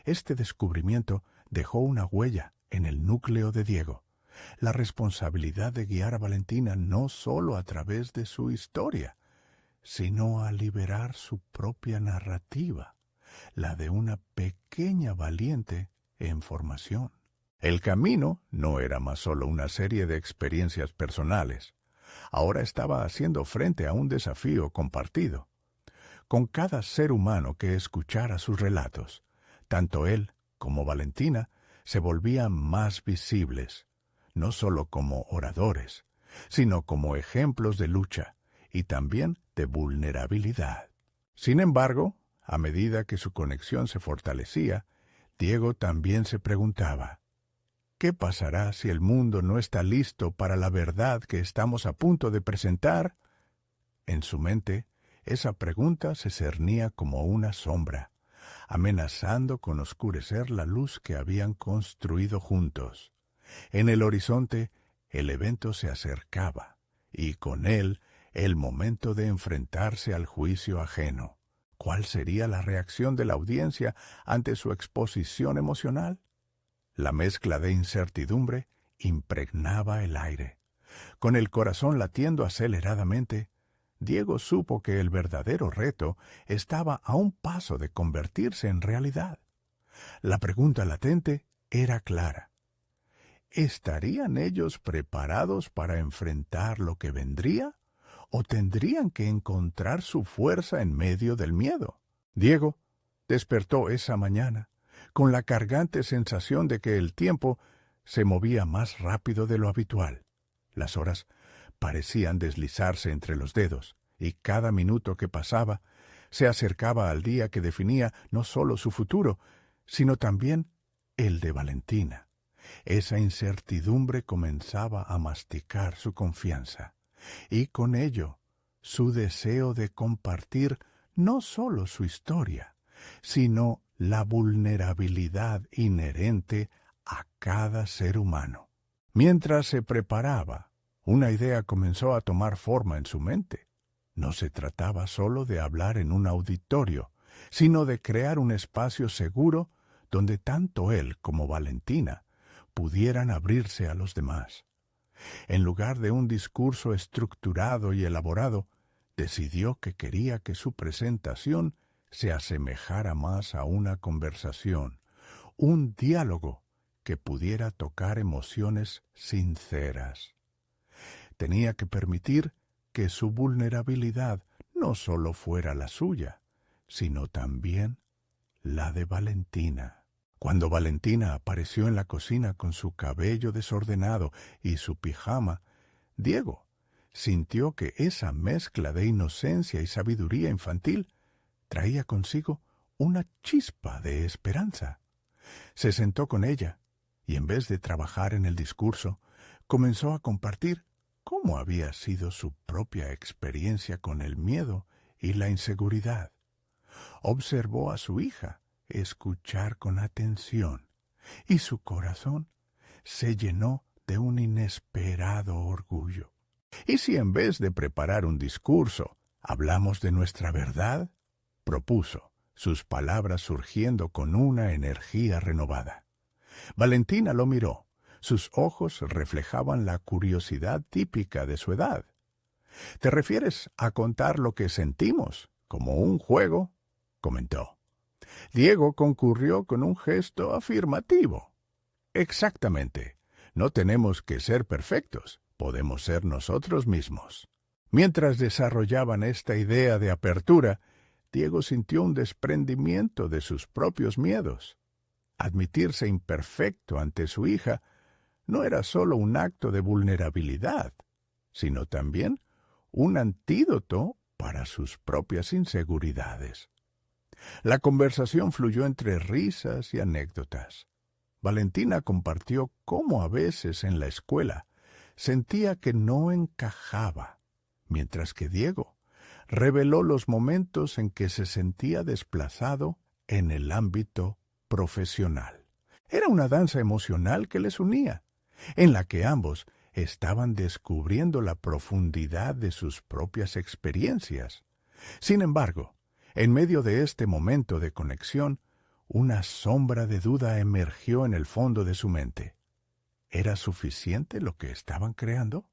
Este descubrimiento dejó una huella en el núcleo de Diego. La responsabilidad de guiar a Valentina no solo a través de su historia, sino a liberar su propia narrativa, la de una pequeña valiente en formación. El camino no era más solo una serie de experiencias personales. Ahora estaba haciendo frente a un desafío compartido. Con cada ser humano que escuchara sus relatos, tanto él como Valentina se volvían más visibles, no solo como oradores, sino como ejemplos de lucha y también de vulnerabilidad. Sin embargo, a medida que su conexión se fortalecía, Diego también se preguntaba: ¿qué pasará si el mundo no está listo para la verdad que estamos a punto de presentar? En su mente, esa pregunta se cernía como una sombra, amenazando con oscurecer la luz que habían construido juntos. En el horizonte, el evento se acercaba, y con él el momento de enfrentarse al juicio ajeno. ¿Cuál sería la reacción de la audiencia ante su exposición emocional? La mezcla de incertidumbre impregnaba el aire. Con el corazón latiendo aceleradamente, Diego supo que el verdadero reto estaba a un paso de convertirse en realidad. La pregunta latente era clara: ¿estarían ellos preparados para enfrentar lo que vendría? ¿O tendrían que encontrar su fuerza en medio del miedo? Diego despertó esa mañana con la cargante sensación de que el tiempo se movía más rápido de lo habitual. Las horas parecían deslizarse entre los dedos, y cada minuto que pasaba se acercaba al día que definía no solo su futuro, sino también el de Valentina. Esa incertidumbre comenzaba a masticar su confianza, y con ello su deseo de compartir no solo su historia, sino la vulnerabilidad inherente a cada ser humano. Mientras se preparaba, una idea comenzó a tomar forma en su mente. No se trataba solo de hablar en un auditorio, sino de crear un espacio seguro donde tanto él como Valentina pudieran abrirse a los demás. En lugar de un discurso estructurado y elaborado, decidió que quería que su presentación se asemejara más a una conversación, un diálogo que pudiera tocar emociones sinceras. Tenía que permitir que su vulnerabilidad no solo fuera la suya, sino también la de Valentina. Cuando Valentina apareció en la cocina con su cabello desordenado y su pijama, Diego sintió que esa mezcla de inocencia y sabiduría infantil traía consigo una chispa de esperanza. Se sentó con ella y en vez de trabajar en el discurso, comenzó a compartir cómo había sido su propia experiencia con el miedo y la inseguridad. Observó a su hija escuchar con atención y su corazón se llenó de un inesperado orgullo. ¿Y si en vez de preparar un discurso, hablamos de nuestra verdad?, propuso, sus palabras surgiendo con una energía renovada. Valentina lo miró. Sus ojos reflejaban la curiosidad típica de su edad. ¿Te refieres a contar lo que sentimos, como un juego?, comentó. Diego concurrió con un gesto afirmativo. Exactamente. No tenemos que ser perfectos. Podemos ser nosotros mismos. Mientras desarrollaban esta idea de apertura, Diego sintió un desprendimiento de sus propios miedos. Admitirse imperfecto ante su hija no era solo un acto de vulnerabilidad, sino también un antídoto para sus propias inseguridades. La conversación fluyó entre risas y anécdotas. Valentina compartió cómo a veces en la escuela sentía que no encajaba, mientras que Diego reveló los momentos en que se sentía desplazado en el ámbito profesional. Era una danza emocional que les unía, en la que ambos estaban descubriendo la profundidad de sus propias experiencias. Sin embargo, en medio de este momento de conexión, una sombra de duda emergió en el fondo de su mente. ¿Era suficiente lo que estaban creando?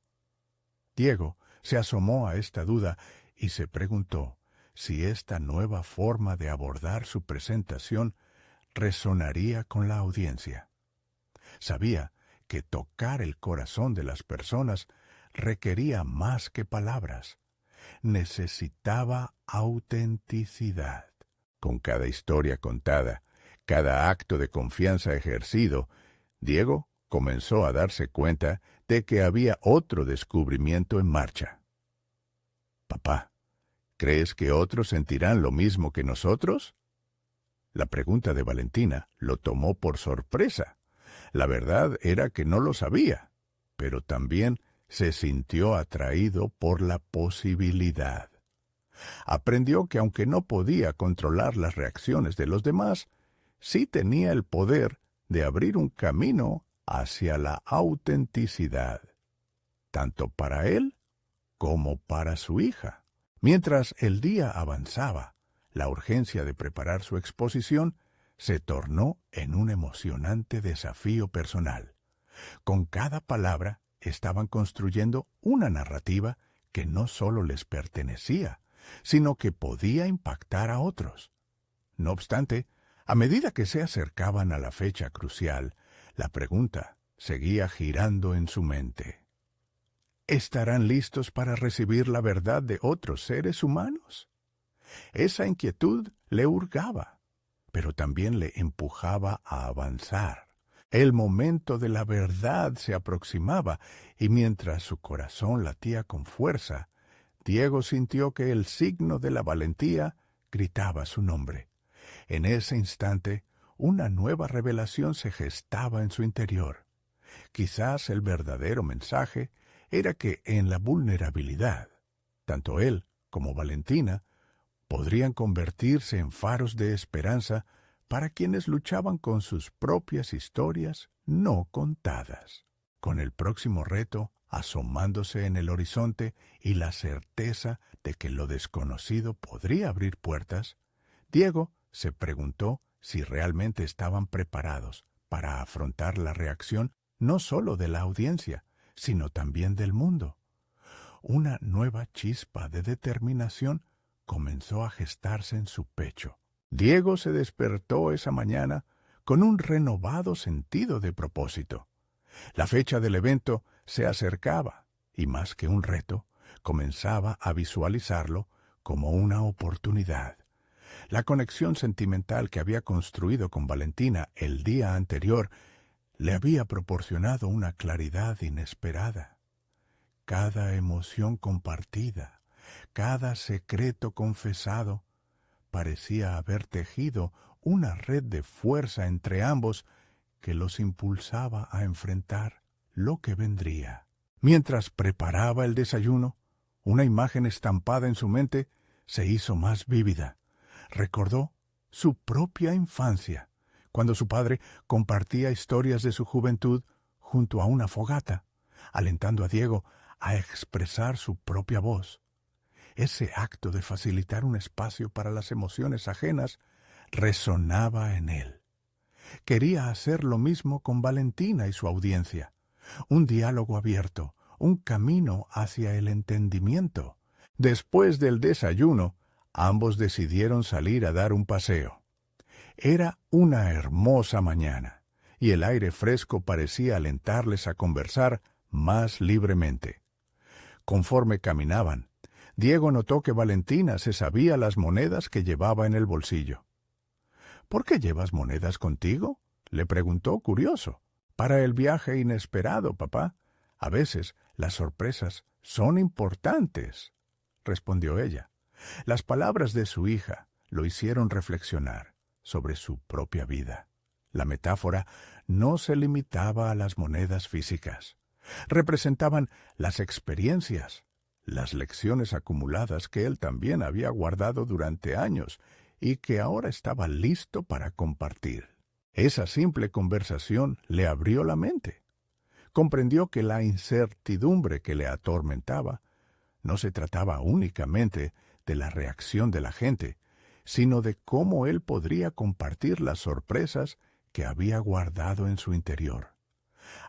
Diego se asomó a esta duda y se preguntó si esta nueva forma de abordar su presentación resonaría con la audiencia. Sabía que tocar el corazón de las personas requería más que palabras. Necesitaba autenticidad. Con cada historia contada, cada acto de confianza ejercido, Diego comenzó a darse cuenta de que había otro descubrimiento en marcha. Papá, ¿crees que otros sentirán lo mismo que nosotros? La pregunta de Valentina lo tomó por sorpresa. La verdad era que no lo sabía, pero también se sintió atraído por la posibilidad. Aprendió que aunque no podía controlar las reacciones de los demás, sí tenía el poder de abrir un camino hacia la autenticidad, tanto para él como para su hija. Mientras el día avanzaba, la urgencia de preparar su exposición se tornó en un emocionante desafío personal. Con cada palabra estaban construyendo una narrativa que no solo les pertenecía, sino que podía impactar a otros. No obstante, a medida que se acercaban a la fecha crucial, la pregunta seguía girando en su mente. ¿Estarán listos para recibir la verdad de otros seres humanos? Esa inquietud le hurgaba, pero también le empujaba a avanzar. El momento de la verdad se aproximaba, y mientras su corazón latía con fuerza, Diego sintió que el signo de la valentía gritaba su nombre. En ese instante, una nueva revelación se gestaba en su interior. Quizás el verdadero mensaje era que en la vulnerabilidad, tanto él como Valentina podrían convertirse en faros de esperanza para quienes luchaban con sus propias historias no contadas. Con el próximo reto asomándose en el horizonte y la certeza de que lo desconocido podría abrir puertas, Diego se preguntó si realmente estaban preparados para afrontar la reacción no solo de la audiencia, sino también del mundo. Una nueva chispa de determinación comenzó a gestarse en su pecho. Diego se despertó esa mañana con un renovado sentido de propósito. La fecha del evento se acercaba y, más que un reto, comenzaba a visualizarlo como una oportunidad. La conexión sentimental que había construido con Valentina el día anterior le había proporcionado una claridad inesperada. Cada emoción compartida, cada secreto confesado, parecía haber tejido una red de fuerza entre ambos que los impulsaba a enfrentar lo que vendría. Mientras preparaba el desayuno, una imagen estampada en su mente se hizo más vívida. Recordó su propia infancia, cuando su padre compartía historias de su juventud junto a una fogata, alentando a Diego a expresar su propia voz. Ese acto de facilitar un espacio para las emociones ajenas resonaba en él. Quería hacer lo mismo con Valentina y su audiencia. Un diálogo abierto, un camino hacia el entendimiento. Después del desayuno, ambos decidieron salir a dar un paseo. Era una hermosa mañana, y el aire fresco parecía alentarles a conversar más libremente. Conforme caminaban, Diego notó que Valentina se sabía las monedas que llevaba en el bolsillo. «¿Por qué llevas monedas contigo?», le preguntó curioso. «Para el viaje inesperado, papá. A veces las sorpresas son importantes», respondió ella. Las palabras de su hija lo hicieron reflexionar sobre su propia vida. La metáfora no se limitaba a las monedas físicas. Representaban las experiencias, las lecciones acumuladas que él también había guardado durante años y que ahora estaba listo para compartir. Esa simple conversación le abrió la mente. Comprendió que la incertidumbre que le atormentaba no se trataba únicamente de la reacción de la gente, sino de cómo él podría compartir las sorpresas que había guardado en su interior.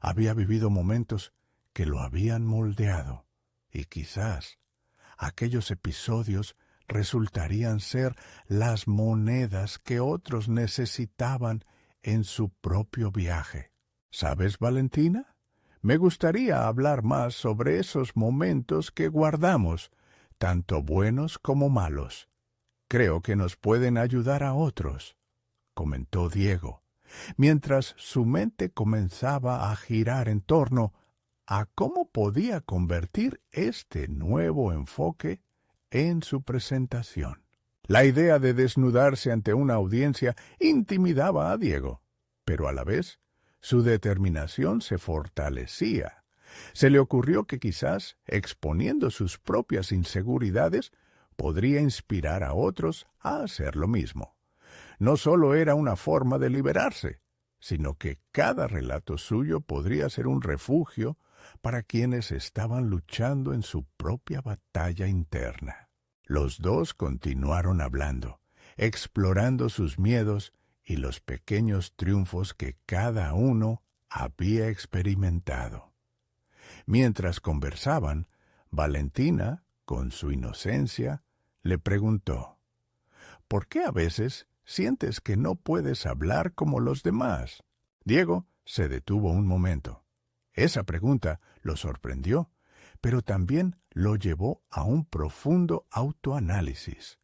Había vivido momentos que lo habían moldeado, y quizás aquellos episodios resultarían ser las monedas que otros necesitaban en su propio viaje. ¿Sabes, Valentina? Me gustaría hablar más sobre esos momentos que guardamos, tanto buenos como malos. Creo que nos pueden ayudar a otros, comentó Diego, mientras su mente comenzaba a girar en torno a cómo podía convertir este nuevo enfoque en su presentación. La idea de desnudarse ante una audiencia intimidaba a Diego, pero a la vez su determinación se fortalecía. Se le ocurrió que quizás, exponiendo sus propias inseguridades, podría inspirar a otros a hacer lo mismo. No solo era una forma de liberarse, sino que cada relato suyo podría ser un refugio para quienes estaban luchando en su propia batalla interna. Los dos continuaron hablando, explorando sus miedos y los pequeños triunfos que cada uno había experimentado. Mientras conversaban, Valentina, con su inocencia, le preguntó: «¿Por qué a veces sientes que no puedes hablar como los demás?». Diego se detuvo un momento. Esa pregunta lo sorprendió, pero también lo llevó a un profundo autoanálisis.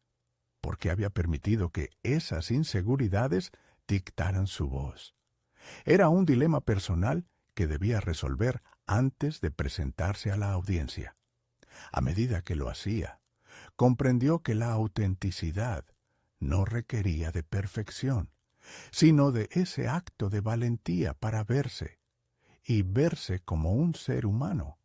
¿Por qué había permitido que esas inseguridades dictaran su voz? Era un dilema personal que debía resolver antes de presentarse a la audiencia. A medida que lo hacía, comprendió que la autenticidad no requería de perfección, sino de ese acto de valentía para verse, y verse como un ser humano,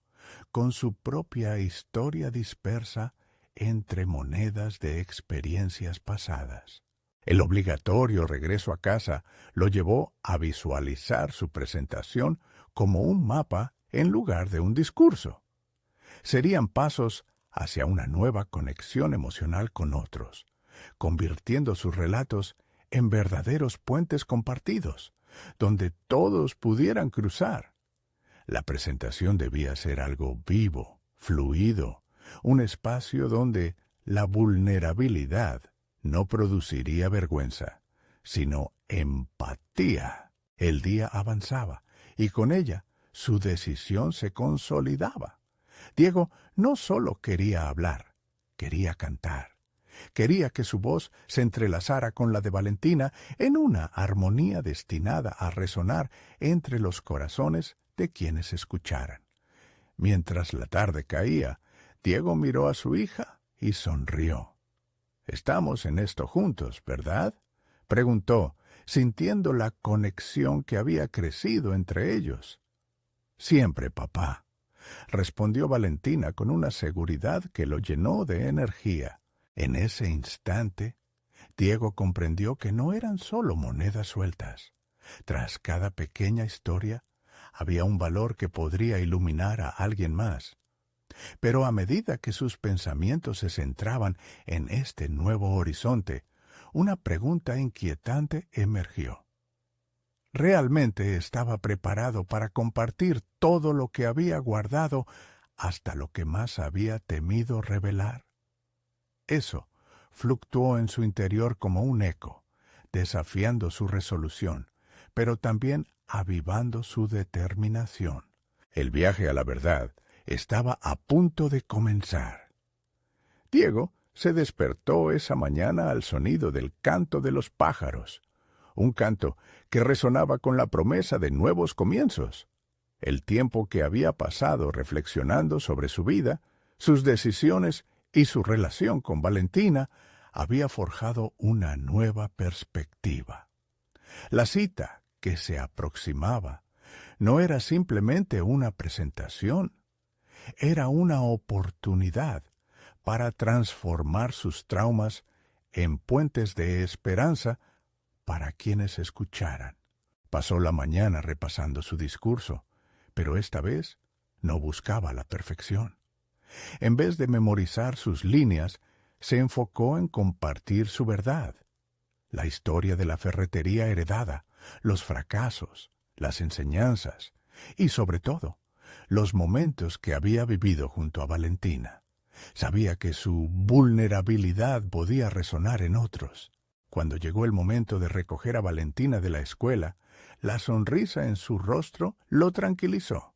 con su propia historia dispersa entre monedas de experiencias pasadas. El obligatorio regreso a casa lo llevó a visualizar su presentación como un mapa en lugar de un discurso. Serían pasos hacia una nueva conexión emocional con otros, convirtiendo sus relatos en verdaderos puentes compartidos, donde todos pudieran cruzar. La presentación debía ser algo vivo, fluido, un espacio donde la vulnerabilidad no produciría vergüenza, sino empatía. El día avanzaba, y con ella su decisión se consolidaba. Diego no solo quería hablar, quería cantar. Quería que su voz se entrelazara con la de Valentina en una armonía destinada a resonar entre los corazones de quienes escucharan. Mientras la tarde caía, Diego miró a su hija y sonrió. «Estamos en esto juntos, ¿verdad?», preguntó, sintiendo la conexión que había crecido entre ellos. «Siempre, papá», respondió Valentina con una seguridad que lo llenó de energía. En ese instante, Diego comprendió que no eran solo monedas sueltas. Tras cada pequeña historia, había un valor que podría iluminar a alguien más. Pero a medida que sus pensamientos se centraban en este nuevo horizonte, una pregunta inquietante emergió. ¿Realmente estaba preparado para compartir todo lo que había guardado hasta lo que más había temido revelar? Eso fluctuó en su interior como un eco, desafiando su resolución, pero también avivando su determinación. El viaje a la verdad estaba a punto de comenzar. Diego se despertó esa mañana al sonido del canto de los pájaros, un canto que resonaba con la promesa de nuevos comienzos. El tiempo que había pasado reflexionando sobre su vida, sus decisiones y su relación con Valentina había forjado una nueva perspectiva. La cita que se aproximaba no era simplemente una presentación, era una oportunidad para transformar sus traumas en puentes de esperanza para quienes escucharan. Pasó la mañana repasando su discurso, pero esta vez no buscaba la perfección. En vez de memorizar sus líneas, se enfocó en compartir su verdad, la historia de la ferretería heredada, los fracasos, las enseñanzas y, sobre todo, los momentos que había vivido junto a Valentina. Sabía que su vulnerabilidad podía resonar en otros. Cuando llegó el momento de recoger a Valentina de la escuela, la sonrisa en su rostro lo tranquilizó.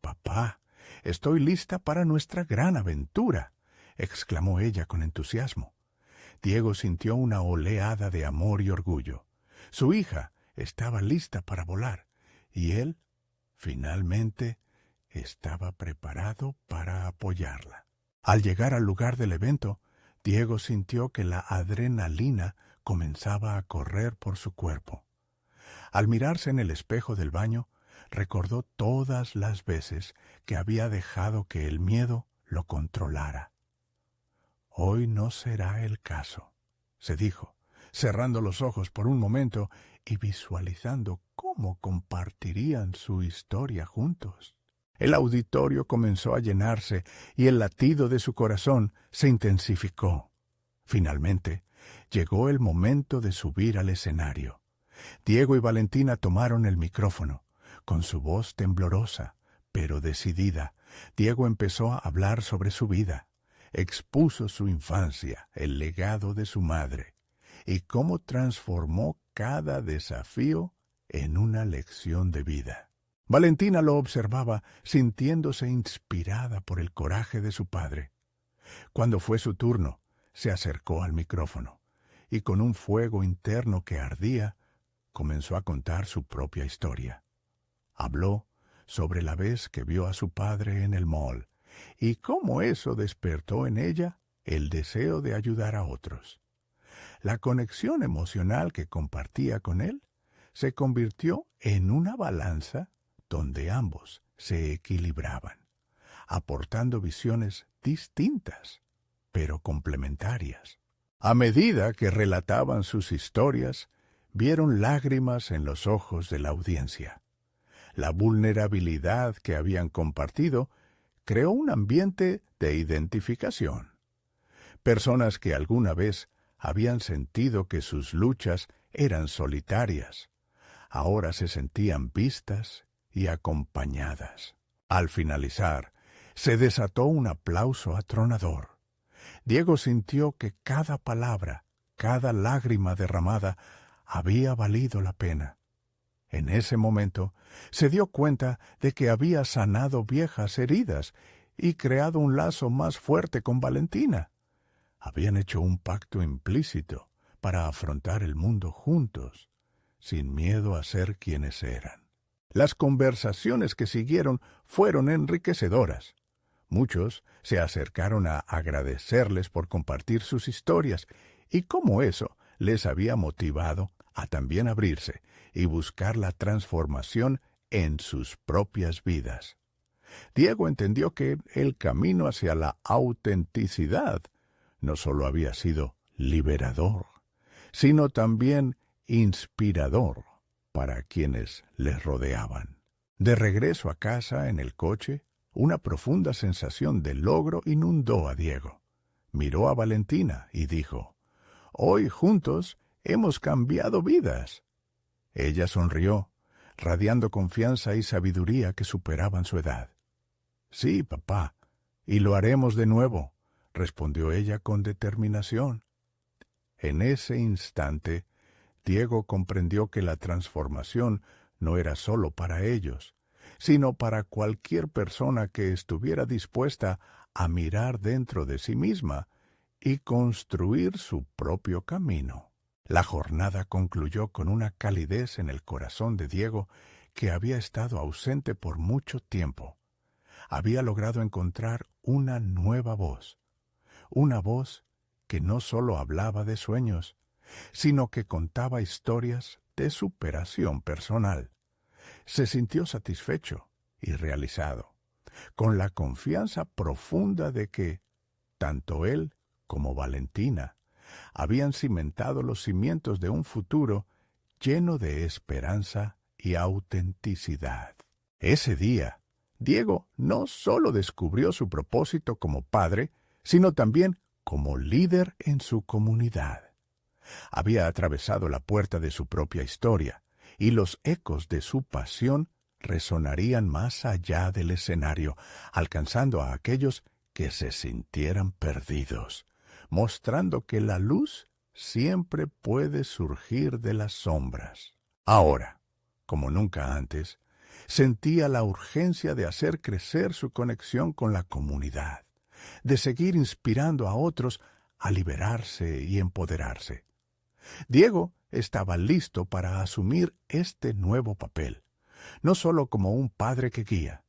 «Papá, estoy lista para nuestra gran aventura», exclamó ella con entusiasmo. Diego sintió una oleada de amor y orgullo. Su hija estaba lista para volar, y él, finalmente, estaba preparado para apoyarla. Al llegar al lugar del evento, Diego sintió que la adrenalina comenzaba a correr por su cuerpo. Al mirarse en el espejo del baño, recordó todas las veces que había dejado que el miedo lo controlara. «Hoy no será el caso», se dijo, cerrando los ojos por un momento y visualizando cómo compartirían su historia juntos. El auditorio comenzó a llenarse y el latido de su corazón se intensificó. Finalmente, llegó el momento de subir al escenario. Diego y Valentina tomaron el micrófono. Con su voz temblorosa, pero decidida, Diego empezó a hablar sobre su vida. Expuso su infancia, el legado de su madre, y cómo transformó cada desafío en una lección de vida. Valentina lo observaba, sintiéndose inspirada por el coraje de su padre. Cuando fue su turno, se acercó al micrófono, y con un fuego interno que ardía, comenzó a contar su propia historia. Habló sobre la vez que vio a su padre en el mall, y cómo eso despertó en ella el deseo de ayudar a otros. La conexión emocional que compartía con él se convirtió en una balanza donde ambos se equilibraban, aportando visiones distintas, pero complementarias. A medida que relataban sus historias, vieron lágrimas en los ojos de la audiencia. La vulnerabilidad que habían compartido creó un ambiente de identificación. Personas que alguna vez Habían sentido que sus luchas eran solitarias. Ahora se sentían vistas y acompañadas. Al finalizar, se desató un aplauso atronador. Diego sintió que cada palabra, cada lágrima derramada, había valido la pena. En ese momento, se dio cuenta de que había sanado viejas heridas y creado un lazo más fuerte con Valentina. Habían hecho un pacto implícito para afrontar el mundo juntos, sin miedo a ser quienes eran. Las conversaciones que siguieron fueron enriquecedoras. Muchos se acercaron a agradecerles por compartir sus historias y cómo eso les había motivado a también abrirse y buscar la transformación en sus propias vidas. Diego entendió que el camino hacia la autenticidad no solo había sido liberador, sino también inspirador para quienes les rodeaban. De regreso a casa en el coche, una profunda sensación de logro inundó a Diego. Miró a Valentina y dijo: «Hoy juntos hemos cambiado vidas». Ella sonrió, radiando confianza y sabiduría que superaban su edad. «Sí, papá, y lo haremos de nuevo», respondió ella con determinación. En ese instante, Diego comprendió que la transformación no era solo para ellos, sino para cualquier persona que estuviera dispuesta a mirar dentro de sí misma y construir su propio camino. La jornada concluyó con una calidez en el corazón de Diego que había estado ausente por mucho tiempo. Había logrado encontrar una nueva voz, una voz que no solo hablaba de sueños, sino que contaba historias de superación personal. Se sintió satisfecho y realizado, con la confianza profunda de que tanto él como Valentina habían cimentado los cimientos de un futuro lleno de esperanza y autenticidad. Ese día, Diego no solo descubrió su propósito como padre, sino también como líder en su comunidad. Había atravesado la puerta de su propia historia, y los ecos de su pasión resonarían más allá del escenario, alcanzando a aquellos que se sintieran perdidos, mostrando que la luz siempre puede surgir de las sombras. Ahora, como nunca antes, sentía la urgencia de hacer crecer su conexión con la comunidad, de seguir inspirando a otros a liberarse y empoderarse. Diego estaba listo para asumir este nuevo papel, no solo como un padre que guía,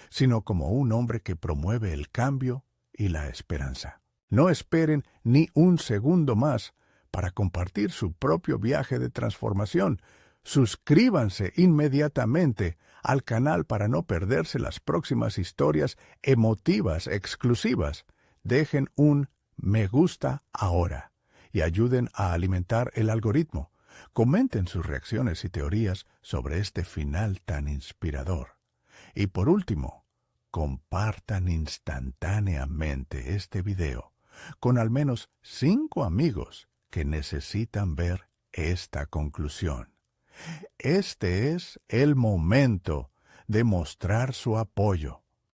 sino como un hombre que promueve el cambio y la esperanza. No esperen ni un segundo más para compartir su propio viaje de transformación. Suscríbanse inmediatamente al canal para no perderse las próximas historias emotivas exclusivas. Dejen un me gusta ahora y ayuden a alimentar el algoritmo. Comenten sus reacciones y teorías sobre este final tan inspirador. Y por último, compartan instantáneamente este video con al menos 5 amigos que necesitan ver esta conclusión. Este es el momento de mostrar su apoyo.